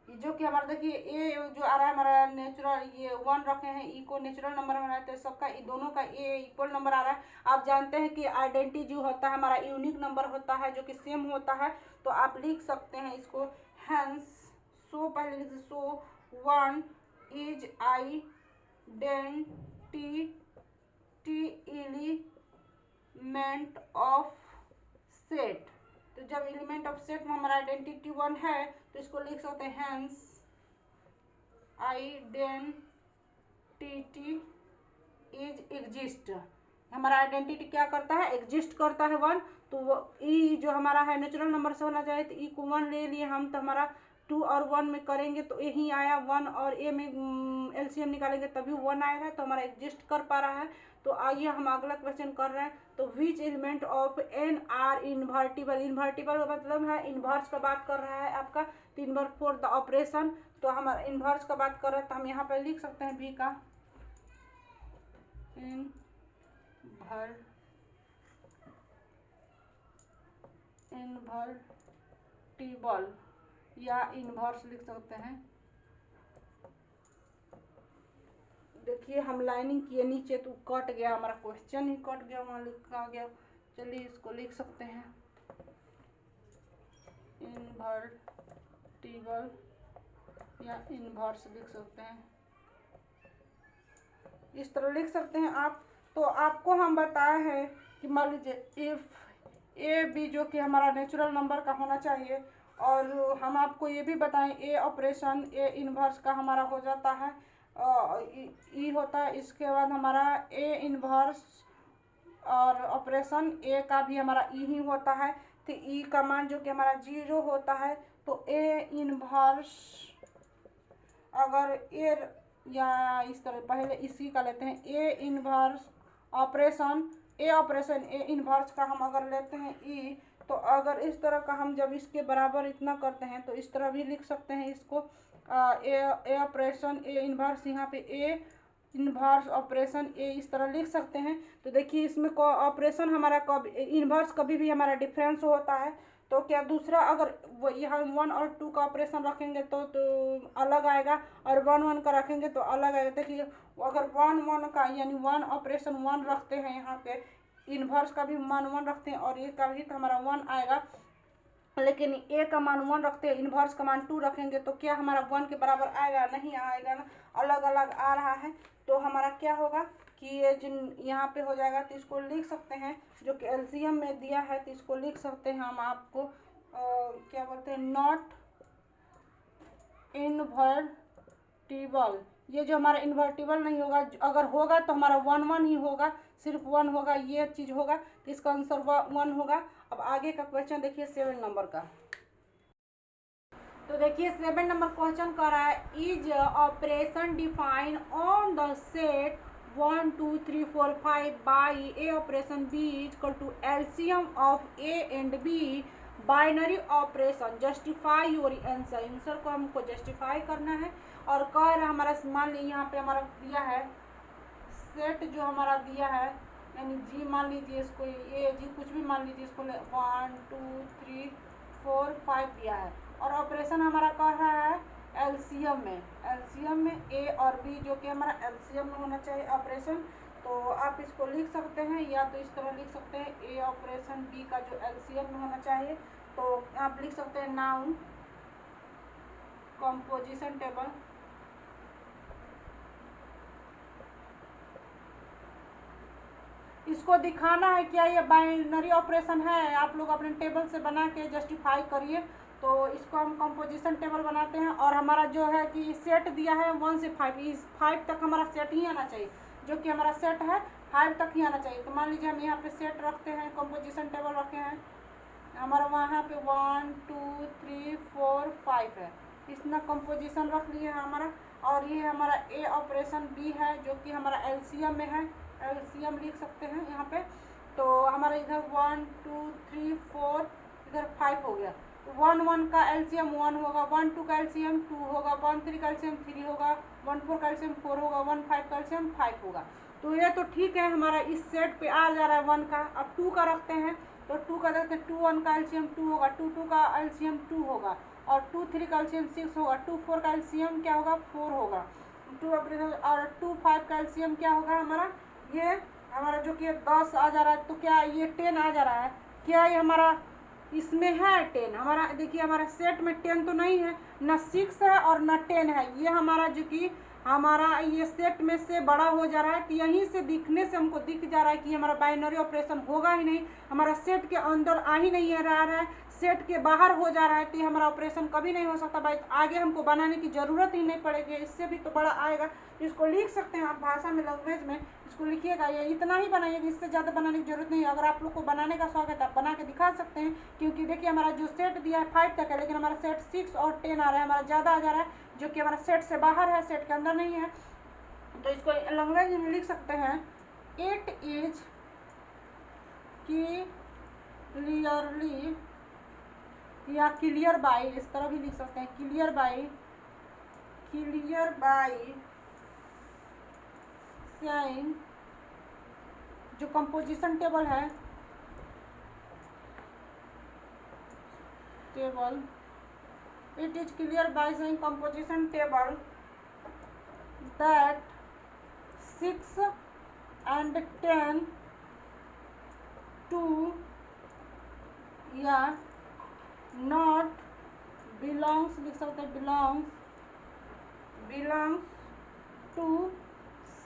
जो कि हमारा देखिए ए जो आ रहा है हमारा नेचुरल ये 1 रखे हैं, ई को नेचुरल नंबर में रहते हैं, सबका दोनों का ए इक्वल नंबर आ रहा है। आप जानते हैं कि आइडेंटिटी जो होता है हमारा यूनिक नंबर होता है जो कि सेम होता है। तो आप लिख सकते हैं इसको हेंस पहले लिख 1 इज एलिमेंट ऑफ सेट। तो जब एलिमेंट ऑफ सेट में हमारा आइडेंटिटी 1 है तो इसको लिख सकते हैं हेंस आइडेंटिटी इज एग्जिस्ट। हमारा आइडेंटिटी क्या करता है, एग्जिस्ट करता है 1। तो ई जो हमारा है नेचुरल नंबर से होना चाहिए, तो ई को 1 ले लिए हम, तो हमारा 2 और 1 में करेंगे तो यही आया 1, और ए में एलसीएम निकालेंगे तभी 1 आएगा, तो हमारा एग्जिस्ट कर पा रहा है। तो आइए हम अगला क्वेश्चन कर रहे हैं। तो which element of N are invertible, invertible का मतलब है इन्वर्स का बात कर रहा है आपका, तो इन्वर्स फॉर द ऑपरेशन, तो हमारा इन्वर्स का बात कर रहे हैं, तो हम यहाँ पर लिख सकते हैं बी का इन्वर्टिबल या इन्वर्स लिख सकते हैं। देखिए हम लाइनिंग किए नीचे तो कट गया, हमारा क्वेश्चन ही कट गया, वहाँ लिखा गया। चलिए इसको लिख सकते हैं इन्वर्टिबल या इन्वर्स लिख सकते हैं, इस तरह लिख सकते हैं आप। तो आपको हम बताए हैं कि मान लीजिए इफ ए बी जो कि हमारा नेचुरल नंबर का होना चाहिए, और हम आपको ये भी बताएं ए ऑपरेशन ए इन्वर्स का हमारा हो जाता है ई होता है, इसके बाद हमारा ए इन्वर्स और ऑपरेशन ए का भी हमारा ई ही होता है। तो ई का मान जो कि हमारा 0 होता है, तो ए इन्वर्स अगर ए या इस तरह पहले इसी का लेते हैं A inverse operation A inverse का हम अगर लेते हैं ई, तो अगर इस तरह का हम जब इसके बराबर इतना करते हैं तो इस तरह भी लिख सकते हैं इसको ए ऑपरेशन ए इन्वर्स, यहाँ पे ए इन्वर्स ऑपरेशन ए इस तरह लिख सकते हैं। तो देखिए इसमें ऑपरेशन हमारा कभी इन्वर्स कभी भी हमारा डिफरेंस होता है, तो क्या दूसरा अगर यहाँ 1 और 2 का ऑपरेशन रखेंगे तो अलग आएगा, और 1 1 का रखेंगे तो अलग आएगा। देखिए अगर 1 1 का यानी 1 ऑपरेशन 1 रखते हैं, यहाँ पे इन्वर्स का भी मान 1 रखते हैं और ए का भी, तो हमारा 1 आएगा। लेकिन ए का मान 1 रखते हैं, इन्वर्स का मान 2 रखेंगे तो क्या हमारा 1 के बराबर आएगा, नहीं आएगा ना, अलग अलग आ रहा है। तो हमारा क्या होगा कि ये जिन यहाँ पे हो जाएगा, तो इसको लिख सकते हैं जो कि एलसीएम में दिया है, तो इसको लिख सकते हैं हम आपको क्या बोलते हैं, नॉट इन्वर्टिबल। ये जो हमारा इन्वर्टिबल नहीं होगा, अगर होगा तो हमारा 1 1 ही होगा, सिर्फ 1 होगा, ये चीज़ होगा, तो इसका आंसर 1 होगा। अब आगे का क्वेश्चन देखिए 7 नंबर का। तो देखिए 7 नंबर क्वेश्चन कर रहा है, is operation define on the set 1 2 3 4 5 by a operation b is equal to LCM of a and b binary operation, justify your answer. Answer को हमको जस्टिफाई करना है, और कह रहा हमारा मान लीजिए यहाँ पे हमारा दिया है सेट जो हमारा दिया है, यानी जी मान लीजिए इसको, ए जी कुछ भी मान लीजिए इसको 1 2 3 4 5 दिया है, और ऑपरेशन हमारा कह रहा है एलसीएम में ए और बी जो कि हमारा एलसीएम में होना चाहिए ऑपरेशन। तो आप इसको लिख सकते हैं, या तो इस तरह लिख सकते हैं ए ऑपरेशन बी का जो एलसीएम में होना चाहिए, तो आप लिख सकते हैं नाउन कंपोजिशन टेबल। इसको दिखाना है क्या ये बाइनरी ऑपरेशन है, आप लोग अपने टेबल से बना के जस्टिफाई करिए। तो इसको हम कंपोजिशन टेबल बनाते हैं, और हमारा जो है कि सेट दिया है 1 से 5, इस 5 तक हमारा सेट ही आना चाहिए, जो कि हमारा सेट है 5 तक ही आना चाहिए। तो मान लीजिए हम यहाँ पे सेट रखते हैं, कंपोजिशन टेबल रखे हैं, हमारा वहाँ पे 1 2 3 4 5 है, इतना कंपोजिशन रख लिए हमारा। और ये हमारा ए ऑपरेशन बी है जो कि हमारा एलसीएम में है, एलसीएम लिख सकते हैं यहाँ पे। तो हमारा इधर 1 2 3 4 इधर 5 हो गया, 1 1 का एलसीएम 1 होगा, 1 2 का एलसीएम 2 होगा, 1 3 का एलसीएम 3 होगा, 1 4 का एलसीएम 4 होगा, 1 5 का एलसीएम 5 होगा। तो ये तो ठीक है, हमारा इस सेट पे आ जा रहा है 1 का। अब 2 का रखते हैं, तो 2 का देखते हैं, 2 1 का एलसीएम 2 होगा, 2 2 का एलसीएम 2 होगा, और 2 3 का एलसीएम 6 होगा, 2 4 का एलसीएम क्या होगा 4 होगा, 2 और 2 5 का एलसीएम क्या होगा हमारा, ये हमारा जो कि 10 आ जा रहा है, तो क्या ये 10 आ जा रहा है, क्या ये हमारा इसमें है 10, हमारा देखिए हमारा सेट में 10 तो नहीं है, ना 6 है और ना 10 है। ये हमारा जो कि हमारा ये सेट में से बड़ा हो जा रहा है, तो यहीं से दिखने से हमको दिख जा रहा है कि हमारा बाइनरी ऑपरेशन होगा ही नहीं, हमारा सेट के अंदर आ ही नहीं रहा है, सेट के बाहर हो जा रहा है, तो ये हमारा ऑपरेशन कभी नहीं हो सकता भाई। आगे हमको बनाने की ज़रूरत ही नहीं पड़ेगी, इससे भी तो बड़ा आएगा। इसको लिख सकते हैं आप भाषा में, लैंग्वेज में इसको लिखिएगा, ये इतना ही बनाइएगा, इससे ज़्यादा बनाने की जरूरत नहीं है। अगर आप लोग को बनाने का शौक है तो आप बना के दिखा सकते हैं, क्योंकि देखिए हमारा जो सेट दिया है 5 तक है, लेकिन हमारा सेट 6 और 10 आ रहा है, हमारा ज़्यादा आ जा रहा है, जो कि हमारा सेट से बाहर है, सेट के अंदर नहीं है। तो इसको लैंग्वेज में लिख सकते हैं, इट इज क्लियरली या क्लियर बाई, इस तरह भी लिख सकते हैं, क्लियर बाई साइन जो कंपोजिशन टेबल है, table it is clear by sine composition table that 6 and 10 2 या नॉट बिलोंग्स लिख सकते हैं, बिलोंग्स टू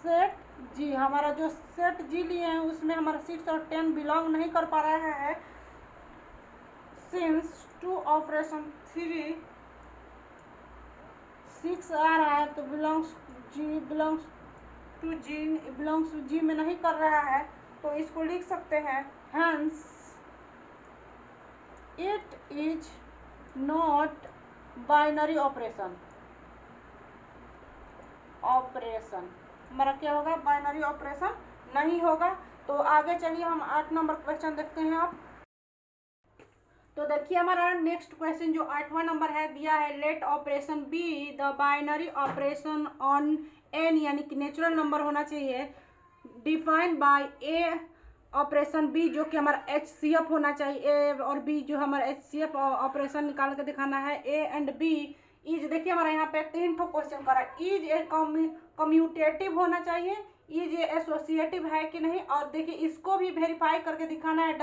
सेट जी। हमारा जो सेट जी लिए हैं उसमें हमारा 6 और 10 बिलोंग नहीं कर पा रहा है, सिंस 2 ऑपरेशन 3 6 आ रहा है, तो बिलोंग्स टू जी में नहीं कर रहा है, तो इसको लिख सकते हैं, hence it is not binary operation हमारा क्या होगा, बाइनरी ऑपरेशन नहीं होगा। तो आगे चलिए हम 8 नंबर क्वेश्चन देखते हैं आप। तो देखिए हमारा नेक्स्ट क्वेश्चन जो 8वां नंबर है दिया है, let operation B the binary operation on N, यानी कि नेचुरल नंबर होना चाहिए, defined by A operation B जो कि हमारा HCF होना चाहिए, ए और बी जो हमारा HCF ऑपरेशन निकाल के दिखाना है। ए एंड बी इज, देखिए हमारा यहाँ पे 3 ठो क्वेश्चन कर रहा है, इज ए कम्यूटेटिव होना चाहिए, इज ए एसोसिएटिव है कि नहीं, और देखिए इसको भी वेरीफाई करके दिखाना है,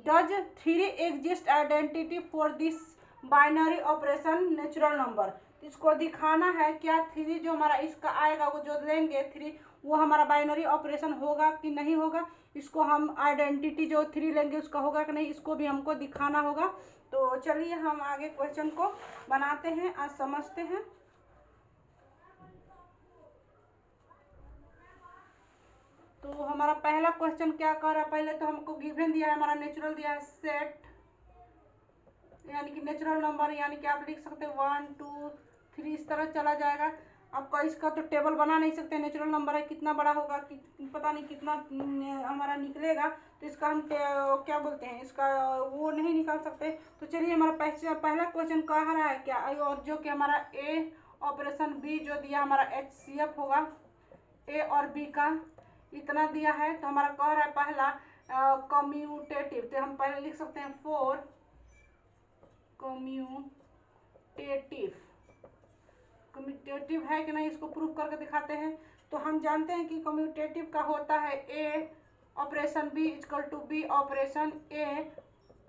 does 3 exist identity for this binary operation natural number. इसको दिखाना है क्या 3 जो हमारा इसका आएगा वो जो लेंगे 3 वो हमारा बाइनरी ऑपरेशन होगा कि नहीं होगा, इसको हम आइडेंटिटी जो 3 लेंगे उसका होगा कि नहीं, इसको भी हमको दिखाना होगा। तो चलिए हम आगे क्वेश्चन को बनाते हैं, आज समझते हैं। तो हमारा पहला क्वेश्चन क्या कर रहा है, पहले तो हमको गिवन दिया है, हमारा नेचुरल दिया है सेट, यानी कि नेचुरल नंबर, यानी कि आप लिख सकते हैं 1 2 3 इस तरह चला जाएगा। आपका इसका तो टेबल बना नहीं सकते, नेचुरल नंबर है, कितना बड़ा होगा कि पता नहीं कितना हमारा निकलेगा, तो इसका हम क्या बोलते हैं, इसका वो नहीं निकाल सकते। तो चलिए हमारा पहला क्वेश्चन कह रहा है क्या, और जो कि हमारा ए ऑपरेशन बी जो दिया हमारा HCF होगा, ए और बी का इतना दिया है, तो हमारा कह रहा है पहला कम्यूटेटिव, तो हम पहले लिख सकते हैं 4 कम्यूटेटिव है कि नहीं, इसको प्रूव करके दिखाते हैं। तो हम जानते हैं कि कम्यूटेटिव का होता है A operation B equal to B operation A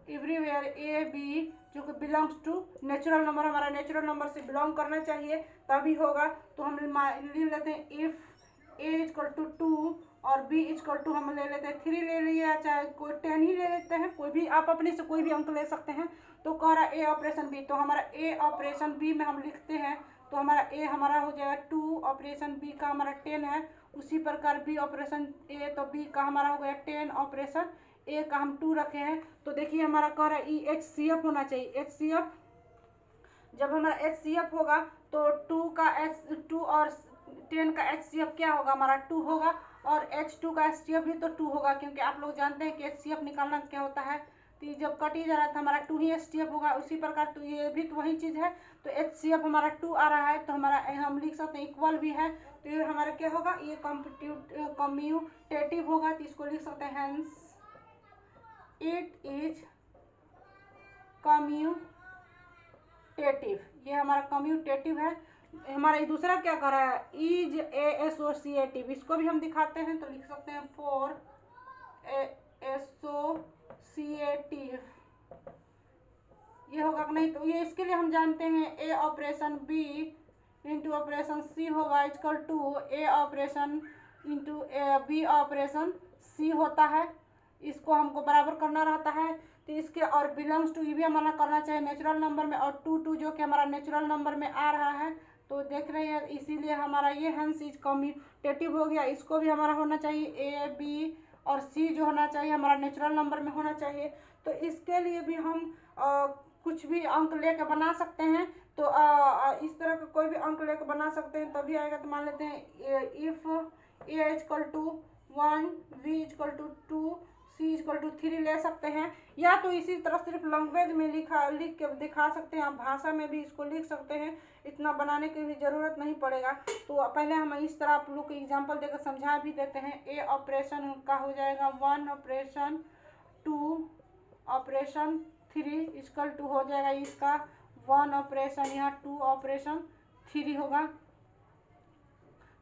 everywhere, A B जो कि बिलोंग्स टू नेचुरल नंबर, हमारा नेचुरल नंबर से बिलोंग करना चाहिए तभी होगा। तो हम लिख लेते हैं इफ ए इक्वल टू 2 और बी इक्वल टू हम ले लेते हैं 3 ले लिया, चाहे कोई 10 ही ले लेते हैं, कोई भी आप अपने से कोई भी अंक ले सकते हैं। तो कह रहा है ए ऑपरेशन बी, तो हमारा ए ऑपरेशन बी में हम लिखते हैं, तो हमारा ए हमारा हो जाएगा 2, ऑपरेशन बी का हमारा 10 है, उसी प्रकार बी ऑपरेशन ए, तो बी का हमारा हो गया 10, ऑपरेशन ए का हम 2 रखे हैं। तो देखिए हमारा कह रहा है HCF होना चाहिए, HCF जब हमारा HCF होगा तो 2 और 10 का HCF क्या होगा, हमारा 2 होगा, और H2 का HCF भी तो 2 होगा, क्योंकि आप लोग जानते हैं कि HCF निकालना क्या होता है, तो जब कट ही जा रहा था हमारा 2 ही HCF होगा, उसी प्रकार तो ये भी तो वही चीज़ है। तो HCF हमारा 2 आ रहा है, तो हमारा हम लिख सकते हैं इक्वल भी है, तो ये हमारा क्या होगा, ये कम्यूटेटिव होगा, तो इसको लिख सकते हैं हेंस इट इज कम्यूटेटिव, ये हमारा कम्यूटेटिव है। हमारा ये दूसरा क्या कर रहा है, इज ए एसोसिएटिव, इसको भी हम दिखाते हैं, तो लिख सकते हैं फॉर एसोसिएटिव ये होगा कि नहीं, तो ये इसके लिए हम जानते हैं A operation B into operation C होगा equal to A operation into B operation C होता है। इसको हमको बराबर करना रहता है, तो इसके और बिलोंग्स टू ये भी हमारा करना चाहिए नेचुरल नंबर में, और टू जो कि हमारा नेचुरल नंबर में आ रहा है, तो देख रहे हैं इसीलिए हमारा ये हेंस इज कम्यूटेटिव हो गया। इसको भी हमारा होना चाहिए ए बी और सी जो होना चाहिए हमारा नेचुरल नंबर में होना चाहिए। तो इसके लिए भी हम कुछ भी अंक लेकर बना सकते हैं, तो इस तरह का कोई भी अंक लेकर बना सकते हैं, तभी आएगा। तो मान लेते हैं if a equal to 1, b equal to 2, c equal to 3 ले सकते हैं, या तो इसी तरह सिर्फ लैंग्वेज में लिख के दिखा सकते हैं, आप भाषा में भी इसको लिख सकते हैं, इतना बनाने की भी ज़रूरत नहीं पड़ेगा। तो पहले हम इस तरह आप लोग को एग्जांपल देकर समझा भी देते हैं। ए ऑपरेशन का हो जाएगा 1 ऑपरेशन 2 ऑपरेशन 3 इक्वल टू हो जाएगा इसका 1 ऑपरेशन यहाँ 2 ऑपरेशन 3 होगा।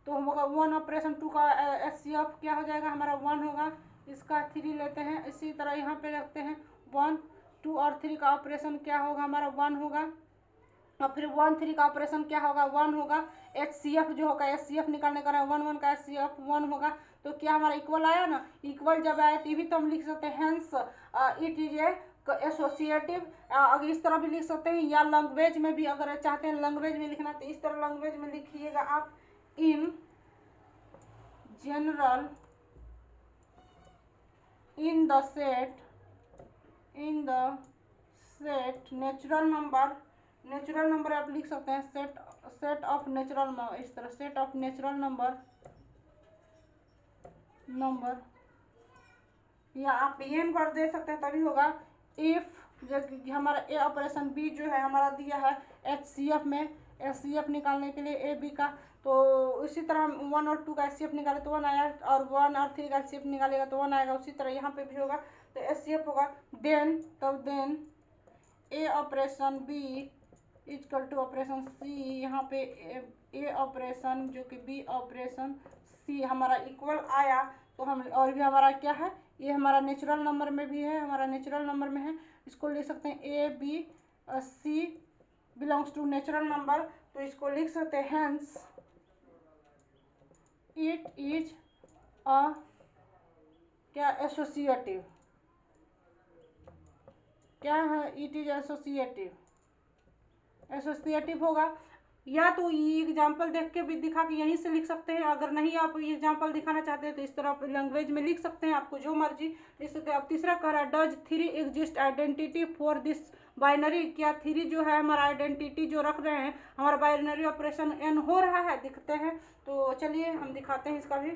तो हम होगा 1 ऑपरेशन 2 का एचसीएफ क्या हो जाएगा हमारा 1 होगा, इसका 3 लेते हैं। इसी तरह यहाँ पे रखते हैं 1 2 और 3 का ऑपरेशन क्या होगा हमारा 1 होगा, और फिर 1 3 का ऑपरेशन क्या होगा 1 होगा। एचसीएफ जो होगा एचसीएफ निकालने का 1 1 का एचसीएफ 1 होगा। तो क्या हमारा इक्वल आया ना, इक्वल जब आया तभी तो हम लिख सकते हैं hence it is a associative. अगर इस तरह भी लिख सकते हैं, या लैंग्वेज में भी अगर चाहते हैं लैंग्वेज में लिखना तो इस तरह लैंग्वेज में लिखिएगा आप। इन general in the set natural number आप लिख सकते हैं सेट ऑफ नेचुरल नंबर, इस तरह सेट ऑफ नेचुरल नंबर या आप एन कर दे सकते हैं तभी होगा। इफ हमारा ए ऑपरेशन बी जो है हमारा दिया है एचसीएफ में, एचसीएफ निकालने के लिए ए बी का, तो इसी तरह 1 और 2 का एचसीएफ निकाले तो 1 आया, और 1 और 3 का एचसीएफ निकालेगा तो 1 आएगा। उसी तरह यहाँ पे भी होगा, तो एचसीएफ होगा then A operation B equal to operation C, यहाँ पे ए ऑपरेशन जो कि बी ऑपरेशन सी हमारा इक्वल आया। तो हम और भी हमारा क्या है, ये हमारा नेचुरल नंबर में भी है, हमारा नेचुरल नंबर में है, इसको लिख सकते हैं a B c belongs to natural number. तो इसको लिख सकते हैं हेंस इट इज अ क्या एसोसिएटिव, क्या है इट इज एसोसिएटिव होगा। या तो ये एग्जाम्पल देख के भी दिखा के यहीं से लिख सकते हैं, अगर नहीं आप एग्जाम्पल दिखाना चाहते हैं तो इस तरह लैंग्वेज में लिख सकते हैं, आपको जो मर्जी लिख सकते हैं। अब तीसरा कह रहा है does 3 exist identity for this binary, क्या 3 जो है हमारा आइडेंटिटी जो रख रहे हैं हमारा बाइनरी ऑपरेशन एन हो रहा है, दिखते हैं। तो चलिए हम दिखाते हैं इसका भी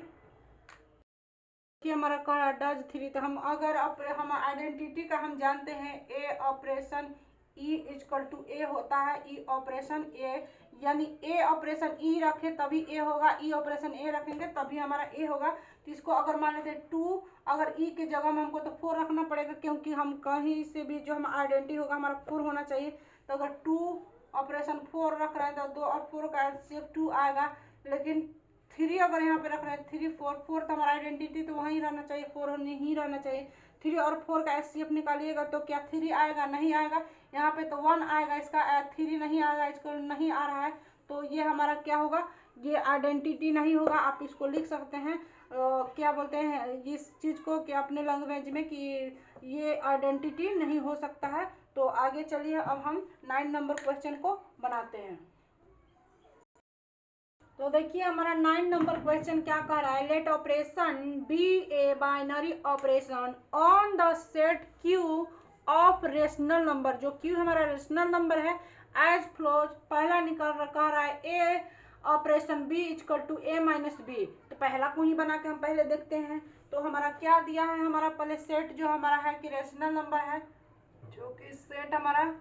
कि हमारा कह रहा है डज 3, तो हम अगर हम आइडेंटिटी का हम जानते हैं A operation E equal to ए होता है, ई ऑपरेशन ए, यानी ए ऑपरेशन ई रखे तभी ए होगा, ई ऑपरेशन ए रखेंगे तभी हमारा ए होगा। तो इसको अगर मान लेते हैं 2, अगर ई के जगह में हमको तो 4 रखना पड़ेगा, क्योंकि हम कहीं से भी जो हम आइडेंटिटी होगा हमारा 4 होना चाहिए। तो अगर 2 ऑपरेशन 4 रख रहे हैं तो 2 और 4 का एचसीएफ 2 आएगा, लेकिन 3 अगर यहाँ पे रख रहे हैं 3 4 तो हमारा आइडेंटिटी तो वहीं रहना चाहिए, 4 नहीं रहना चाहिए। 3 और 4 का एचसीएफ निकालिएगा तो क्या 3 आएगा, नहीं आएगा। यहाँ पे तो 1 आएगा, इसका 3 नहीं आएगा, इसको नहीं आ रहा है, तो ये हमारा क्या होगा, ये आइडेंटिटी नहीं होगा। आप इसको लिख सकते हैं क्या बोलते हैं इस चीज़ को कि अपने लैंग्वेज में कि ये आइडेंटिटी नहीं हो सकता है। तो आगे चलिए अब हम 9 नंबर क्वेश्चन को बनाते हैं। तो देखिए हमारा 9 नंबर क्वेश्चन क्या कह रहा है, let operation be a binary operation on the set Q of rational number, जो क्यू हमारा रेशनल नंबर है एज फ्लोज। पहला निकल कह रहा है A operation B equal to A minus B, तो पहला को ही बना के हम पहले देखते हैं। तो हमारा क्या दिया है, हमारा पहले सेट जो हमारा है कि रेशनल नंबर है, जो कि सेट हमारा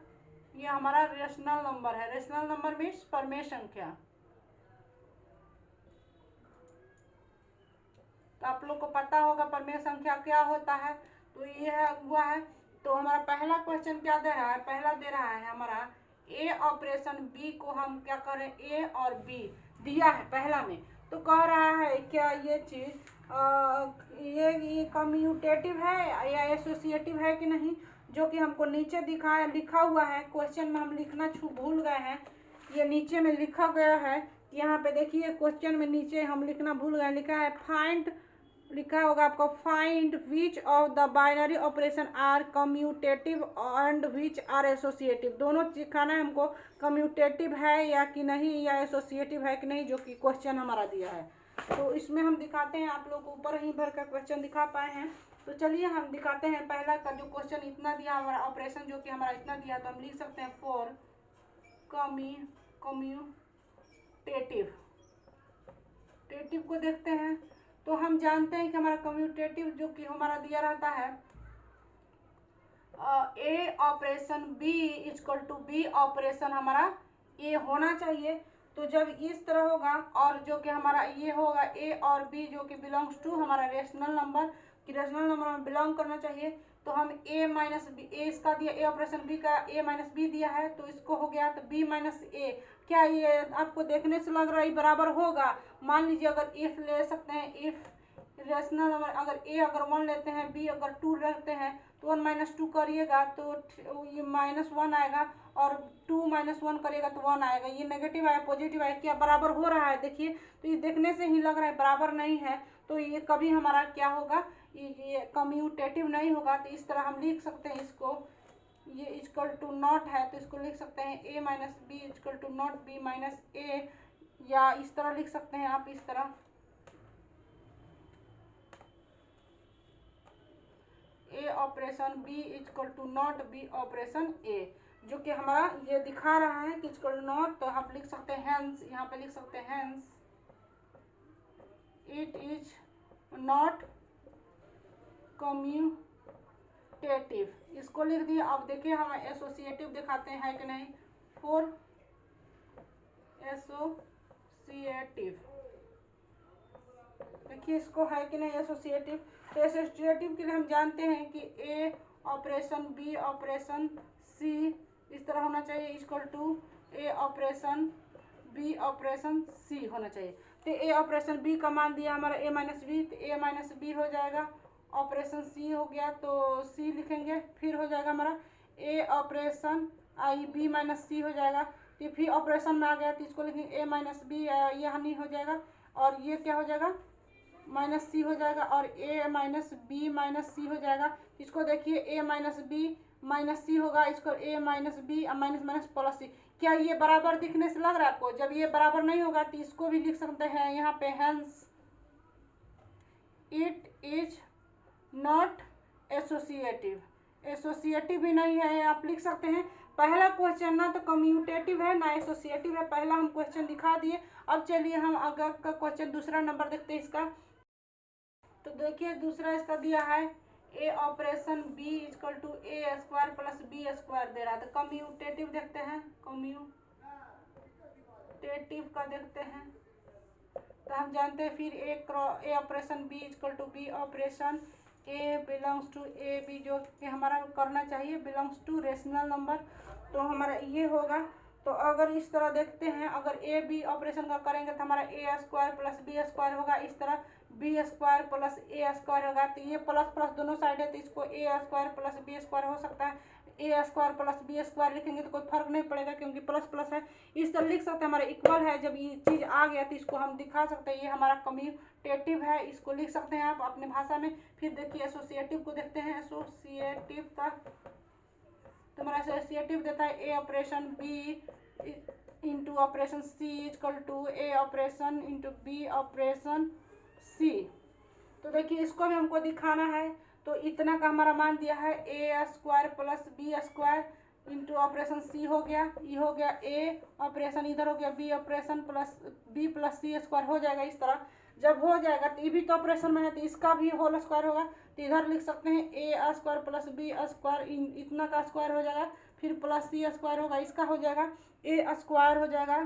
ये हमारा रेशनल नंबर है। रेशनल नंबर मीन्स परमेय संख्या, तो आप लोग को पता होगा परमेय संख्या क्या होता है। तो ये है हुआ है। तो हमारा पहला क्वेश्चन क्या दे रहा है, पहला दे रहा है हमारा ए ऑपरेशन बी को हम क्या करें, ए और बी दिया है पहला में। तो कह रहा है क्या ये चीज ये कम्यूटेटिव है या एसोसिएटिव है कि नहीं। जो कि हमको नीचे दिखाया लिखा हुआ है, क्वेश्चन में हम लिखना भूल गए हैं। ये नीचे में लिखा गया है, यहाँ पे देखिए क्वेश्चन में नीचे हम लिखना भूल गए, लिखा है फाइंड, लिखा होगा आपको find which of the binary operation are commutative and which are associative. दोनों दिखाना है हमको, कम्यूटेटिव है या कि नहीं, या एसोसिएटिव है कि नहीं, जो कि क्वेश्चन हमारा दिया है। तो इसमें हम दिखाते हैं, आप लोग ऊपर ही भर का क्वेश्चन दिखा पाए हैं। तो चलिए हम दिखाते हैं। पहला का जो क्वेश्चन इतना दिया हमारा ऑपरेशन, जो कि हमारा इतना दिया, तो हम लिख सकते हैं फॉर कम्यूटेटिव को देखते हैं। तो हम जानते हैं कि हमारा कम्यूटेटिव जो कि हमारा दिया रहता है A operation B equal to B operation हमारा ए होना चाहिए। तो जब इस तरह होगा और जो कि हमारा ये होगा ए और बी जो कि बिलोंग्स टू हमारा रेशनल नंबर, कि रेशनल नंबर में बिलोंग करना चाहिए। तो हम ए माइनस बी, ए इसका दिया, ए ऑपरेशन बी का ए माइनस बी दिया है, तो इसको हो गया तो बी माइनस ए। क्या ये आपको देखने से लग रहा है बराबर होगा? मान लीजिए अगर इफ ले सकते हैं, इफ रेशनल नंबर अगर ए अगर 1 लेते हैं, बी अगर 2 रखते हैं, तो 1 माइनस 2 करिएगा तो ये -1 आएगा, और 2 माइनस 1 करिएगा तो 1 आएगा। ये नेगेटिव आया पॉजिटिव आया, क्या बराबर हो रहा है? देखिए, तो ये देखने से ही लग रहा है बराबर नहीं है। तो ये कभी हमारा क्या होगा, ये कम्यूटेटिव नहीं होगा। तो इस तरह हम लिख सकते हैं इसको, ये इक्वल टू नॉट है, तो इसको लिख सकते हैं A minus B equal to not B minus A, या इस तरह लिख सकते हैं आप, इस तरह A operation B equal to not B operation A, जो कि हमारा ये दिखा रहा है कि इक्वल टू नॉट। तो हम लिख सकते हैं हेंस, यहाँ पे लिख सकते हैं hence it is not commutative, इसको लिख दिए। अब देखिए हम एसोसिएटिव दिखाते हैं कि नहीं, फॉर एसोसिएटिव देखिए इसको है कि नहीं एसोसिएटिव। तो एसोसिएटिव के लिए हम जानते हैं कि A operation B operation C इस तरह होना चाहिए, equal to A operation B operation C होना चाहिए। तो ए ऑपरेशन बी का मान दिया हमारा ए माइनस बी, तो ए माइनस बी हो जाएगा, ऑपरेशन सी हो गया तो सी लिखेंगे, फिर हो जाएगा हमारा A operation I B minus C हो जाएगा। तो फिर ऑपरेशन में आ गया तो इसको लिखेंगे ए माइनस बी, यह नहीं हो जाएगा, और ये क्या हो जाएगा माइनस सी हो जाएगा, और A minus B minus C हो जाएगा। इसको देखिए A minus B minus C होगा, इसको A minus B minus minus plus C. क्या ये बराबर दिखने से लग रहा है आपको? जब ये बराबर नहीं होगा तो इसको भी लिख सकते हैं यहाँ पे hence it is not associative, associative भी नहीं है, आप लिख सकते हैं। पहला क्वेश्चन ना तो कम्यूटेटिव है ना एसोसिएटिव है, पहला हम क्वेश्चन दिखा दिए। अब चलिए हम आगे का क्वेश्चन दूसरा नंबर देखते हैं इसका। तो देखिए दूसरा इसका दिया है A operation B equal to A square plus B square दे रहा है। तो कम्यूटेटिव देखते हैं, कम्यूटेटिव का देखते हैं। तो हम जानते हैं फिर A operation B equal to B operation A belongs to A B, जो कि हमारा करना चाहिए बिलोंग्स टू रेशनल नंबर। तो हमारा ये होगा। तो अगर इस तरह देखते हैं, अगर ए बी ऑपरेशन का करेंगे तो हमारा ए स्क्वायर प्लस बी स्क्वायर होगा, इस तरह बी स्क्वायर प्लस ए स्क्वायर होगा। तो ये प्लस प्लस दोनों साइड है, तो इसको ए स्क्वायर प्लस बी स्क्वायर हो सकता है। A square plus B square लिखेंगे तो कोई फर्क नहीं पड़ेगा क्योंकि प्लस प्लस है। इस तरह लिख सकते हैं, हमारा इक्वल है। जब ये चीज़ आ गया तो इसको हम दिखा सकते हैं ये हमारा कम्यूटेटिव है, इसको लिख सकते हैं आप अपने भाषा में। फिर देखिए एसोसिएटिव को देखते हैं, एसोसिएटिव का तो हमारा एसोसिएटिव देता है A operation B into operation C equal to A operation into B operation C. तो देखिए इसको भी हमको दिखाना है। तो इतना का हमारा मान दिया है A square plus B square into operation C हो गया, ये हो गया ए ऑपरेशन, इधर हो गया B operation plus B plus C square हो जाएगा। इस तरह जब हो जाएगा तो ये भी तो ऑपरेशन में है तो इसका भी होल स्क्वायर होगा। तो इधर लिख सकते हैं ए स्क्वायर प्लस बी स्क्वायर, इतना का स्क्वायर हो जाएगा, फिर प्लस सी स्क्वायर होगा, इसका हो जाएगा ए स्क्वायर हो जाएगा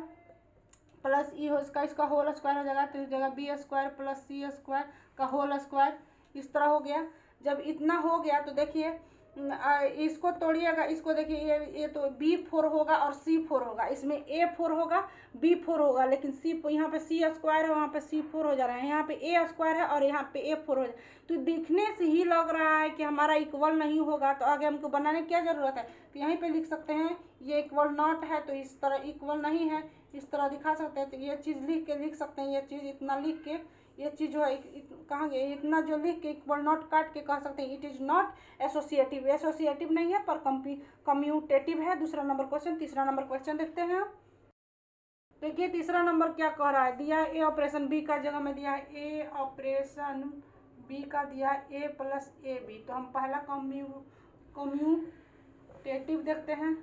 प्लस ई हो इसका होल स्क्वायर हो जाएगा। तो इस जगह B square plus C square का होल स्क्वायर, इस तरह हो गया। जब इतना हो गया तो देखिए इसको तोड़िएगा, इसको देखिए ये तो B4 होगा और C4 होगा, इसमें A4 होगा B4 होगा, लेकिन C यहाँ पे C स्क्वायर है, वहाँ पे C4 हो जा रहा है, यहाँ पे A स्क्वायर है और यहाँ पे A4 हो जा रहा है। तो दिखने से ही लग रहा है कि हमारा इक्वल नहीं होगा, तो आगे हमको बनाने की क्या ज़रूरत है। तो यहीं पे लिख सकते हैं ये इक्वल नॉट है, तो इस तरह इक्वल नहीं है, इस तरह दिखा सकते हैं। तो ये चीज़ लिख सकते हैं, ये चीज़ इतना लिख के, ये चीज़ जो है कहाँ गई, इतना जो लिख के इक्वल नॉट काट के कह सकते हैं it is not associative. Associative नहीं है पर कम्यूटेटिव है। दूसरा नंबर क्वेश्चन, तीसरा नंबर क्वेश्चन देखते हैं। देखिए तीसरा नंबर क्या कह रहा है, दिया है ए ऑपरेशन बी का जगह में दिया है ए ऑपरेशन बी का दिया है ए प्लस ए बी। तो हम पहला कम्यूटेटिव देखते हैं।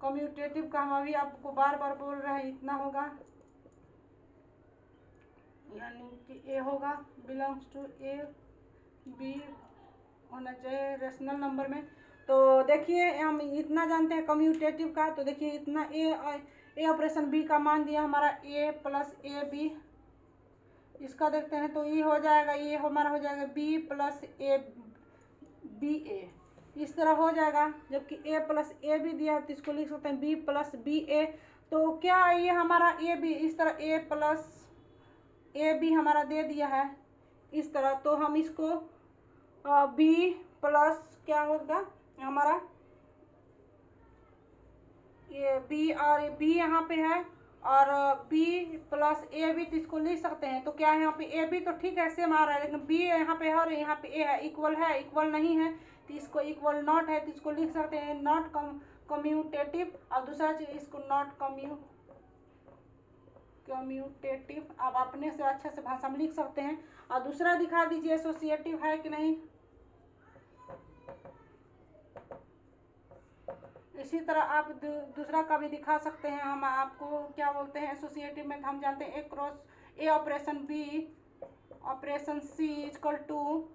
कम्यूटेटिव का हम अभी आपको बार बार बोल रहे हैं, इतना होगा, यानी कि ए होगा बिलोंग्स टू ए, बी होना चाहिए रेशनल नंबर में। तो देखिए हम इतना जानते हैं कम्यूटेटिव का, तो देखिए इतना ए ऑपरेशन बी का मान दिया हमारा ए प्लस ए बी, इसका देखते हैं तो ये हो जाएगा, ये हमारा हो जाएगा बी प्लस ए बी ए, इस तरह हो जाएगा। जबकि ए प्लस ए बी दिया है तो इसको लिख सकते हैं बी प्लस बी ए। तो क्या ये हमारा ए बी इस तरह ए प्लस ए बी हमारा दे दिया है इस तरह, तो हम इसको बी प्लस क्या होगा हमारा ये बी, और बी यहाँ पे है और बी प्लस ए बी, तो इसको लिख सकते हैं। तो क्या है यहाँ पे ए बी तो ठीक है सेम आ रहा है, लेकिन बी यहाँ पे है और यहाँ पे ए है, इक्वल नहीं है, तो इसको इक्वल नॉट है, तो इसको लिख सकते हैं नॉट कम्यूटेटिव। और दूसरा चीज इसको नॉट कम्यूटेटिव, आप अपने से अच्छे से भाषा में लिख सकते हैं। और दूसरा दिखा दीजिए एसोसिएटिव है कि नहीं। इसी तरह आप दूसरा का भी दिखा सकते हैं। हम आपको क्या बोलते हैं एसोसिएटिव में, हम जानते हैं A cross A operation B operation C equal to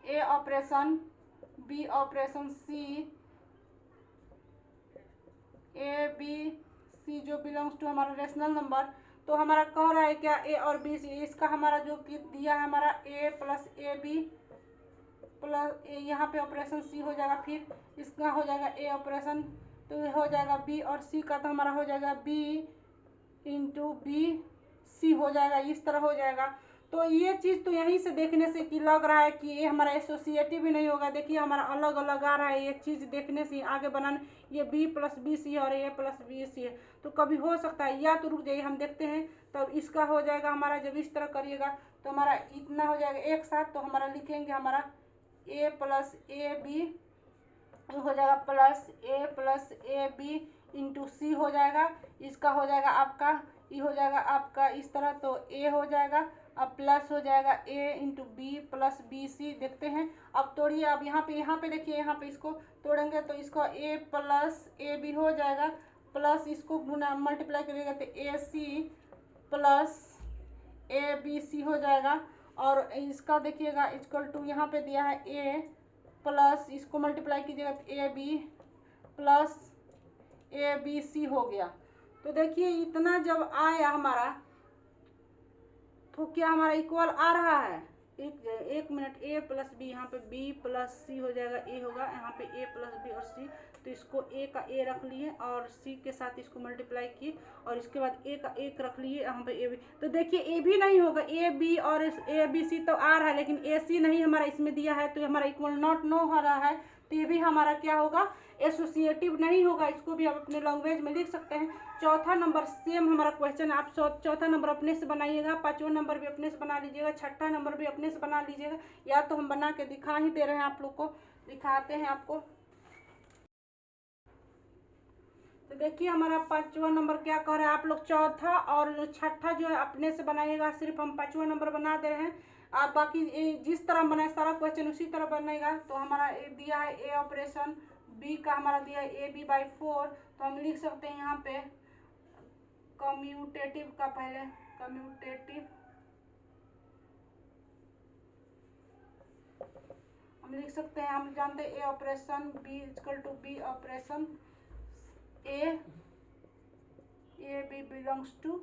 A operation B operation C A B C जो बिलोंग्स टू हमारा रेशनल नंबर। तो हमारा कह रहा है क्या ए और बी सी, इसका हमारा जो कि दिया है हमारा ए प्लस ए बी प्लस ए, यहाँ पे ऑपरेशन सी हो जाएगा, फिर इसका हो जाएगा ए ऑपरेशन, तो ये हो जाएगा बी और सी का, तो हमारा हो जाएगा बी इंटू बी सी हो जाएगा, इस तरह हो जाएगा। तो ये चीज़ तो यहीं से देखने से कि लग रहा है कि ये हमारा एसोसिएटिव भी नहीं होगा। देखिए हमारा अलग अलग आ रहा है, ये चीज़ देखने से आगे बनाने, ये बी प्लस बी सी है और ए प्लस बी सी है, तो कभी हो सकता है, या तो रुक जाइए हम देखते हैं। तब इसका हो जाएगा हमारा, जब इस तरह करिएगा तो हमारा इतना हो जाएगा एक साथ, तो हमारा लिखेंगे हमारा ए प्लस ए बी हो जाएगा प्लस ए बी इंटू सी हो जाएगा, इसका हो जाएगा आपका ये हो जाएगा आपका इस तरह, तो ए हो जाएगा अब प्लस हो जाएगा A into B plus B C. देखते हैं अब तोड़िए, अब यहाँ पे देखिए, यहाँ पे इसको तोड़ेंगे तो इसको ए प्लस ए बी हो जाएगा, प्लस इसको गुना मल्टीप्लाई करिएगा तो ए C plus a B c हो जाएगा। और इसका देखिएगा इक्वल टू यहाँ पे दिया है ए प्लस इसको मल्टीप्लाई कीजिएगा तो ए b plus a B c हो गया। तो देखिए इतना जब आया हमारा, तो क्या हमारा इक्वल आ रहा है, एक मिनट, ए प्लस बी, यहाँ पे बी प्लस सी हो जाएगा, ए होगा यहाँ पे ए प्लस बी और सी, तो इसको ए का ए रख लिए और सी के साथ इसको मल्टीप्लाई किए और इसके बाद ए का एक रख लिए यहाँ पे ए बी। तो देखिए ए भी नहीं होगा, ए बी और ए बी सी तो आ रहा है, लेकिन ए सी नहीं हमारा इसमें दिया है, तो हमारा इक्वल नॉट नो हो रहा है, तो ये भी हमारा क्या होगा एसोसिएटिव नहीं होगा। इसको भी आप अपने लैंग्वेज में लिख सकते हैं। चौथा नंबर सेम हमारा क्वेश्चन, आप चौथा नंबर अपने से बनाइएगा, पांचवा नंबर भी अपने से बना लीजिएगा, छठा नंबर भी अपने से बना लीजिएगा, या तो हम बना के दिखा ही दे रहे हैं आप लोग को, दिखाते हैं आपको। तो देखिए हमारा पांचवा नंबर क्या कह रहा है, आप लोग चौथा और छठा जो है अपने से बनाइएगा, सिर्फ हम पांचवा नंबर बना दे रहे हैं, आप बाकी जिस तरह बनाए सारा क्वेश्चन उसी तरह बनेगा। तो हमारा दिया है ए ऑपरेशन बी का हमारा दिया है ए बी बाई 4, तो हम लिख सकते हैं यहाँ पे कम्यूटेटिव का, पहले कम्यूटेटिव हम लिख सकते हैं, हम जानते हैं A operation B equal to B operation A B belongs to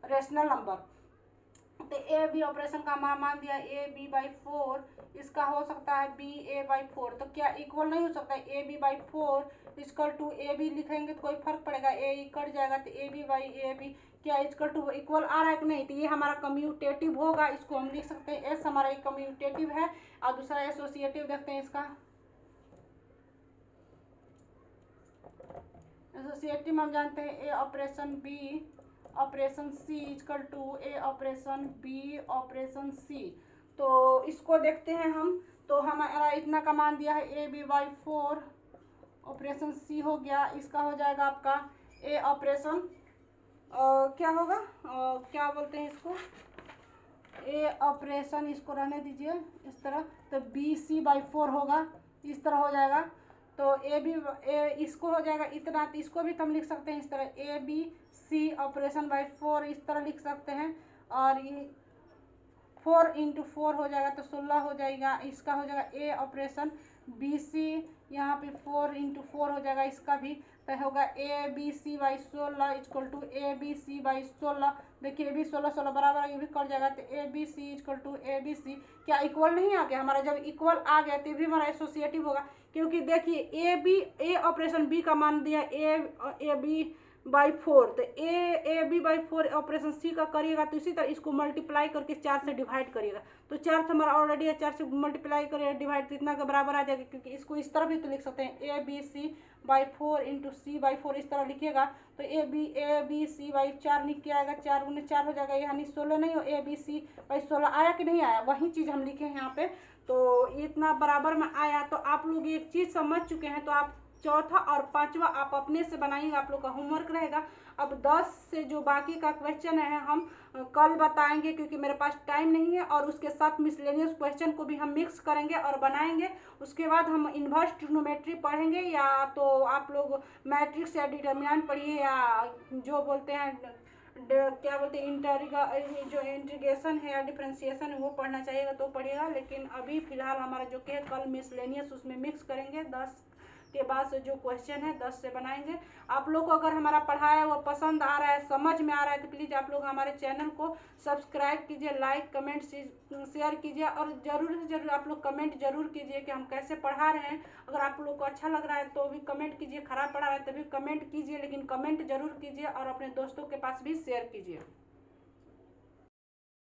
rational number. तो ए बी ऑपरेशन का मान दिया ए बी बाई 4, इसका हो सकता है बी ए बाई 4। तो क्या इक्वल नहीं हो सकता है? A b by 4 equal to A b लिखेंगे तो कोई फर्क पड़ेगा? ए कट जाएगा तो ए बी बाई ए बी क्या इक्वल टू इक्वल आ रहा है कि नहीं? तो ये हमारा कम्यूटेटिव होगा, इसको हम लिख सकते हैं एस हमारा एक कम्यूटेटिव है और दूसरा एसोसिएटिव देखते हैं इसका। एसोसिएटिव में हम जानते हैं A operation B operation C equal to A operation B operation C. तो इसको देखते हैं हम। तो हमारा इतना का मान दिया है a b by 4 operation C हो गया, इसका हो जाएगा आपका ए ऑपरेशन क्या होगा क्या बोलते हैं इसको, ए ऑपरेशन, इसको रहने दीजिए इस तरह, तो बी सी बाई 4 होगा, इस तरह हो जाएगा। तो ए बी इसको हो जाएगा इतना, तो इसको भी हम लिख सकते हैं इस तरह a B c operation by 4 इस तरह लिख सकते हैं। और ये 4 इंटू 4 हो जाएगा तो 16 हो जाएगा, इसका हो जाएगा ए ऑपरेशन बी सी, यहाँ पे 4 इंटू 4 हो जाएगा, इसका भी तो होगा a B c by 16 equal to A B c by 16। देखिए ए बी 16 16 बराबर ये भी कट जाएगा, तो A B c equal to A B c क्या इक्वल नहीं आ गया हमारा? जब इक्वल आ गया तो भी हमारा एसोसिएटिव होगा, क्योंकि देखिए a b a operation b का मान दिया ए बी बाई 4, तो ए बी बाई 4 ऑपरेशन सी का करिएगा तो इसी तरह इसको मल्टीप्लाई करके 4 से डिवाइड करिएगा, तो 4 से हमारा ऑलरेडी है, 4 से मल्टीप्लाई करिएगा डिवाइड तो इतना के बराबर आ जाएगा, क्योंकि इसको इस तरह भी तो लिख सकते हैं a B c by 4 into c by 4 इस तरह लिखिएगा तो ए बी सी बाई 4 लिख के आएगा, 4 गुने 4 हो जाएगा, यानी 16 नहीं हो ए बी सी बाई 16 आया कि नहीं आया? वही चीज़ हम लिखे हैं यहाँ पे। तो इतना बराबर में आया, तो आप लोग एक चीज़ समझ चुके हैं। तो आप चौथा और पांचवा आप अपने से बनाएंगे, आप लोग का होमवर्क रहेगा। अब 10 से जो बाकी का क्वेश्चन है हम कल बताएंगे, क्योंकि मेरे पास टाइम नहीं है, और उसके साथ मिसलेनियस क्वेश्चन को भी हम मिक्स करेंगे और बनाएंगे। उसके बाद हम इन्वर्स ट्रिग्नोमेट्री पढ़ेंगे, या तो आप लोग मैट्रिक्स या डिटर्मिनेंट पढ़िए, या जो बोलते हैं क्या बोलते हैं जो इंटीग्रेशन है या डिफरेंशिएशन है वो पढ़ना चाहिएगा तो पढ़िएगा। लेकिन अभी फिलहाल हमारा जो कि कल मिसलेनियस उसमें मिक्स करेंगे, 10 के बाद से जो क्वेश्चन है 10 से बनाएंगे। आप लोग को अगर हमारा पढ़ाया वो पसंद आ रहा है, समझ में आ रहा है, तो प्लीज़ आप लोग हमारे चैनल को सब्सक्राइब कीजिए, लाइक कमेंट शेयर कीजिए, और ज़रूर से ज़रूर आप लोग कमेंट जरूर कीजिए कि हम कैसे पढ़ा रहे हैं। अगर आप लोग को अच्छा लग रहा है तो भी कमेंट कीजिए, खराब पढ़ा रहा है तो भी कमेंट कीजिए, लेकिन कमेंट जरूर कीजिए और अपने दोस्तों के पास भी शेयर कीजिए।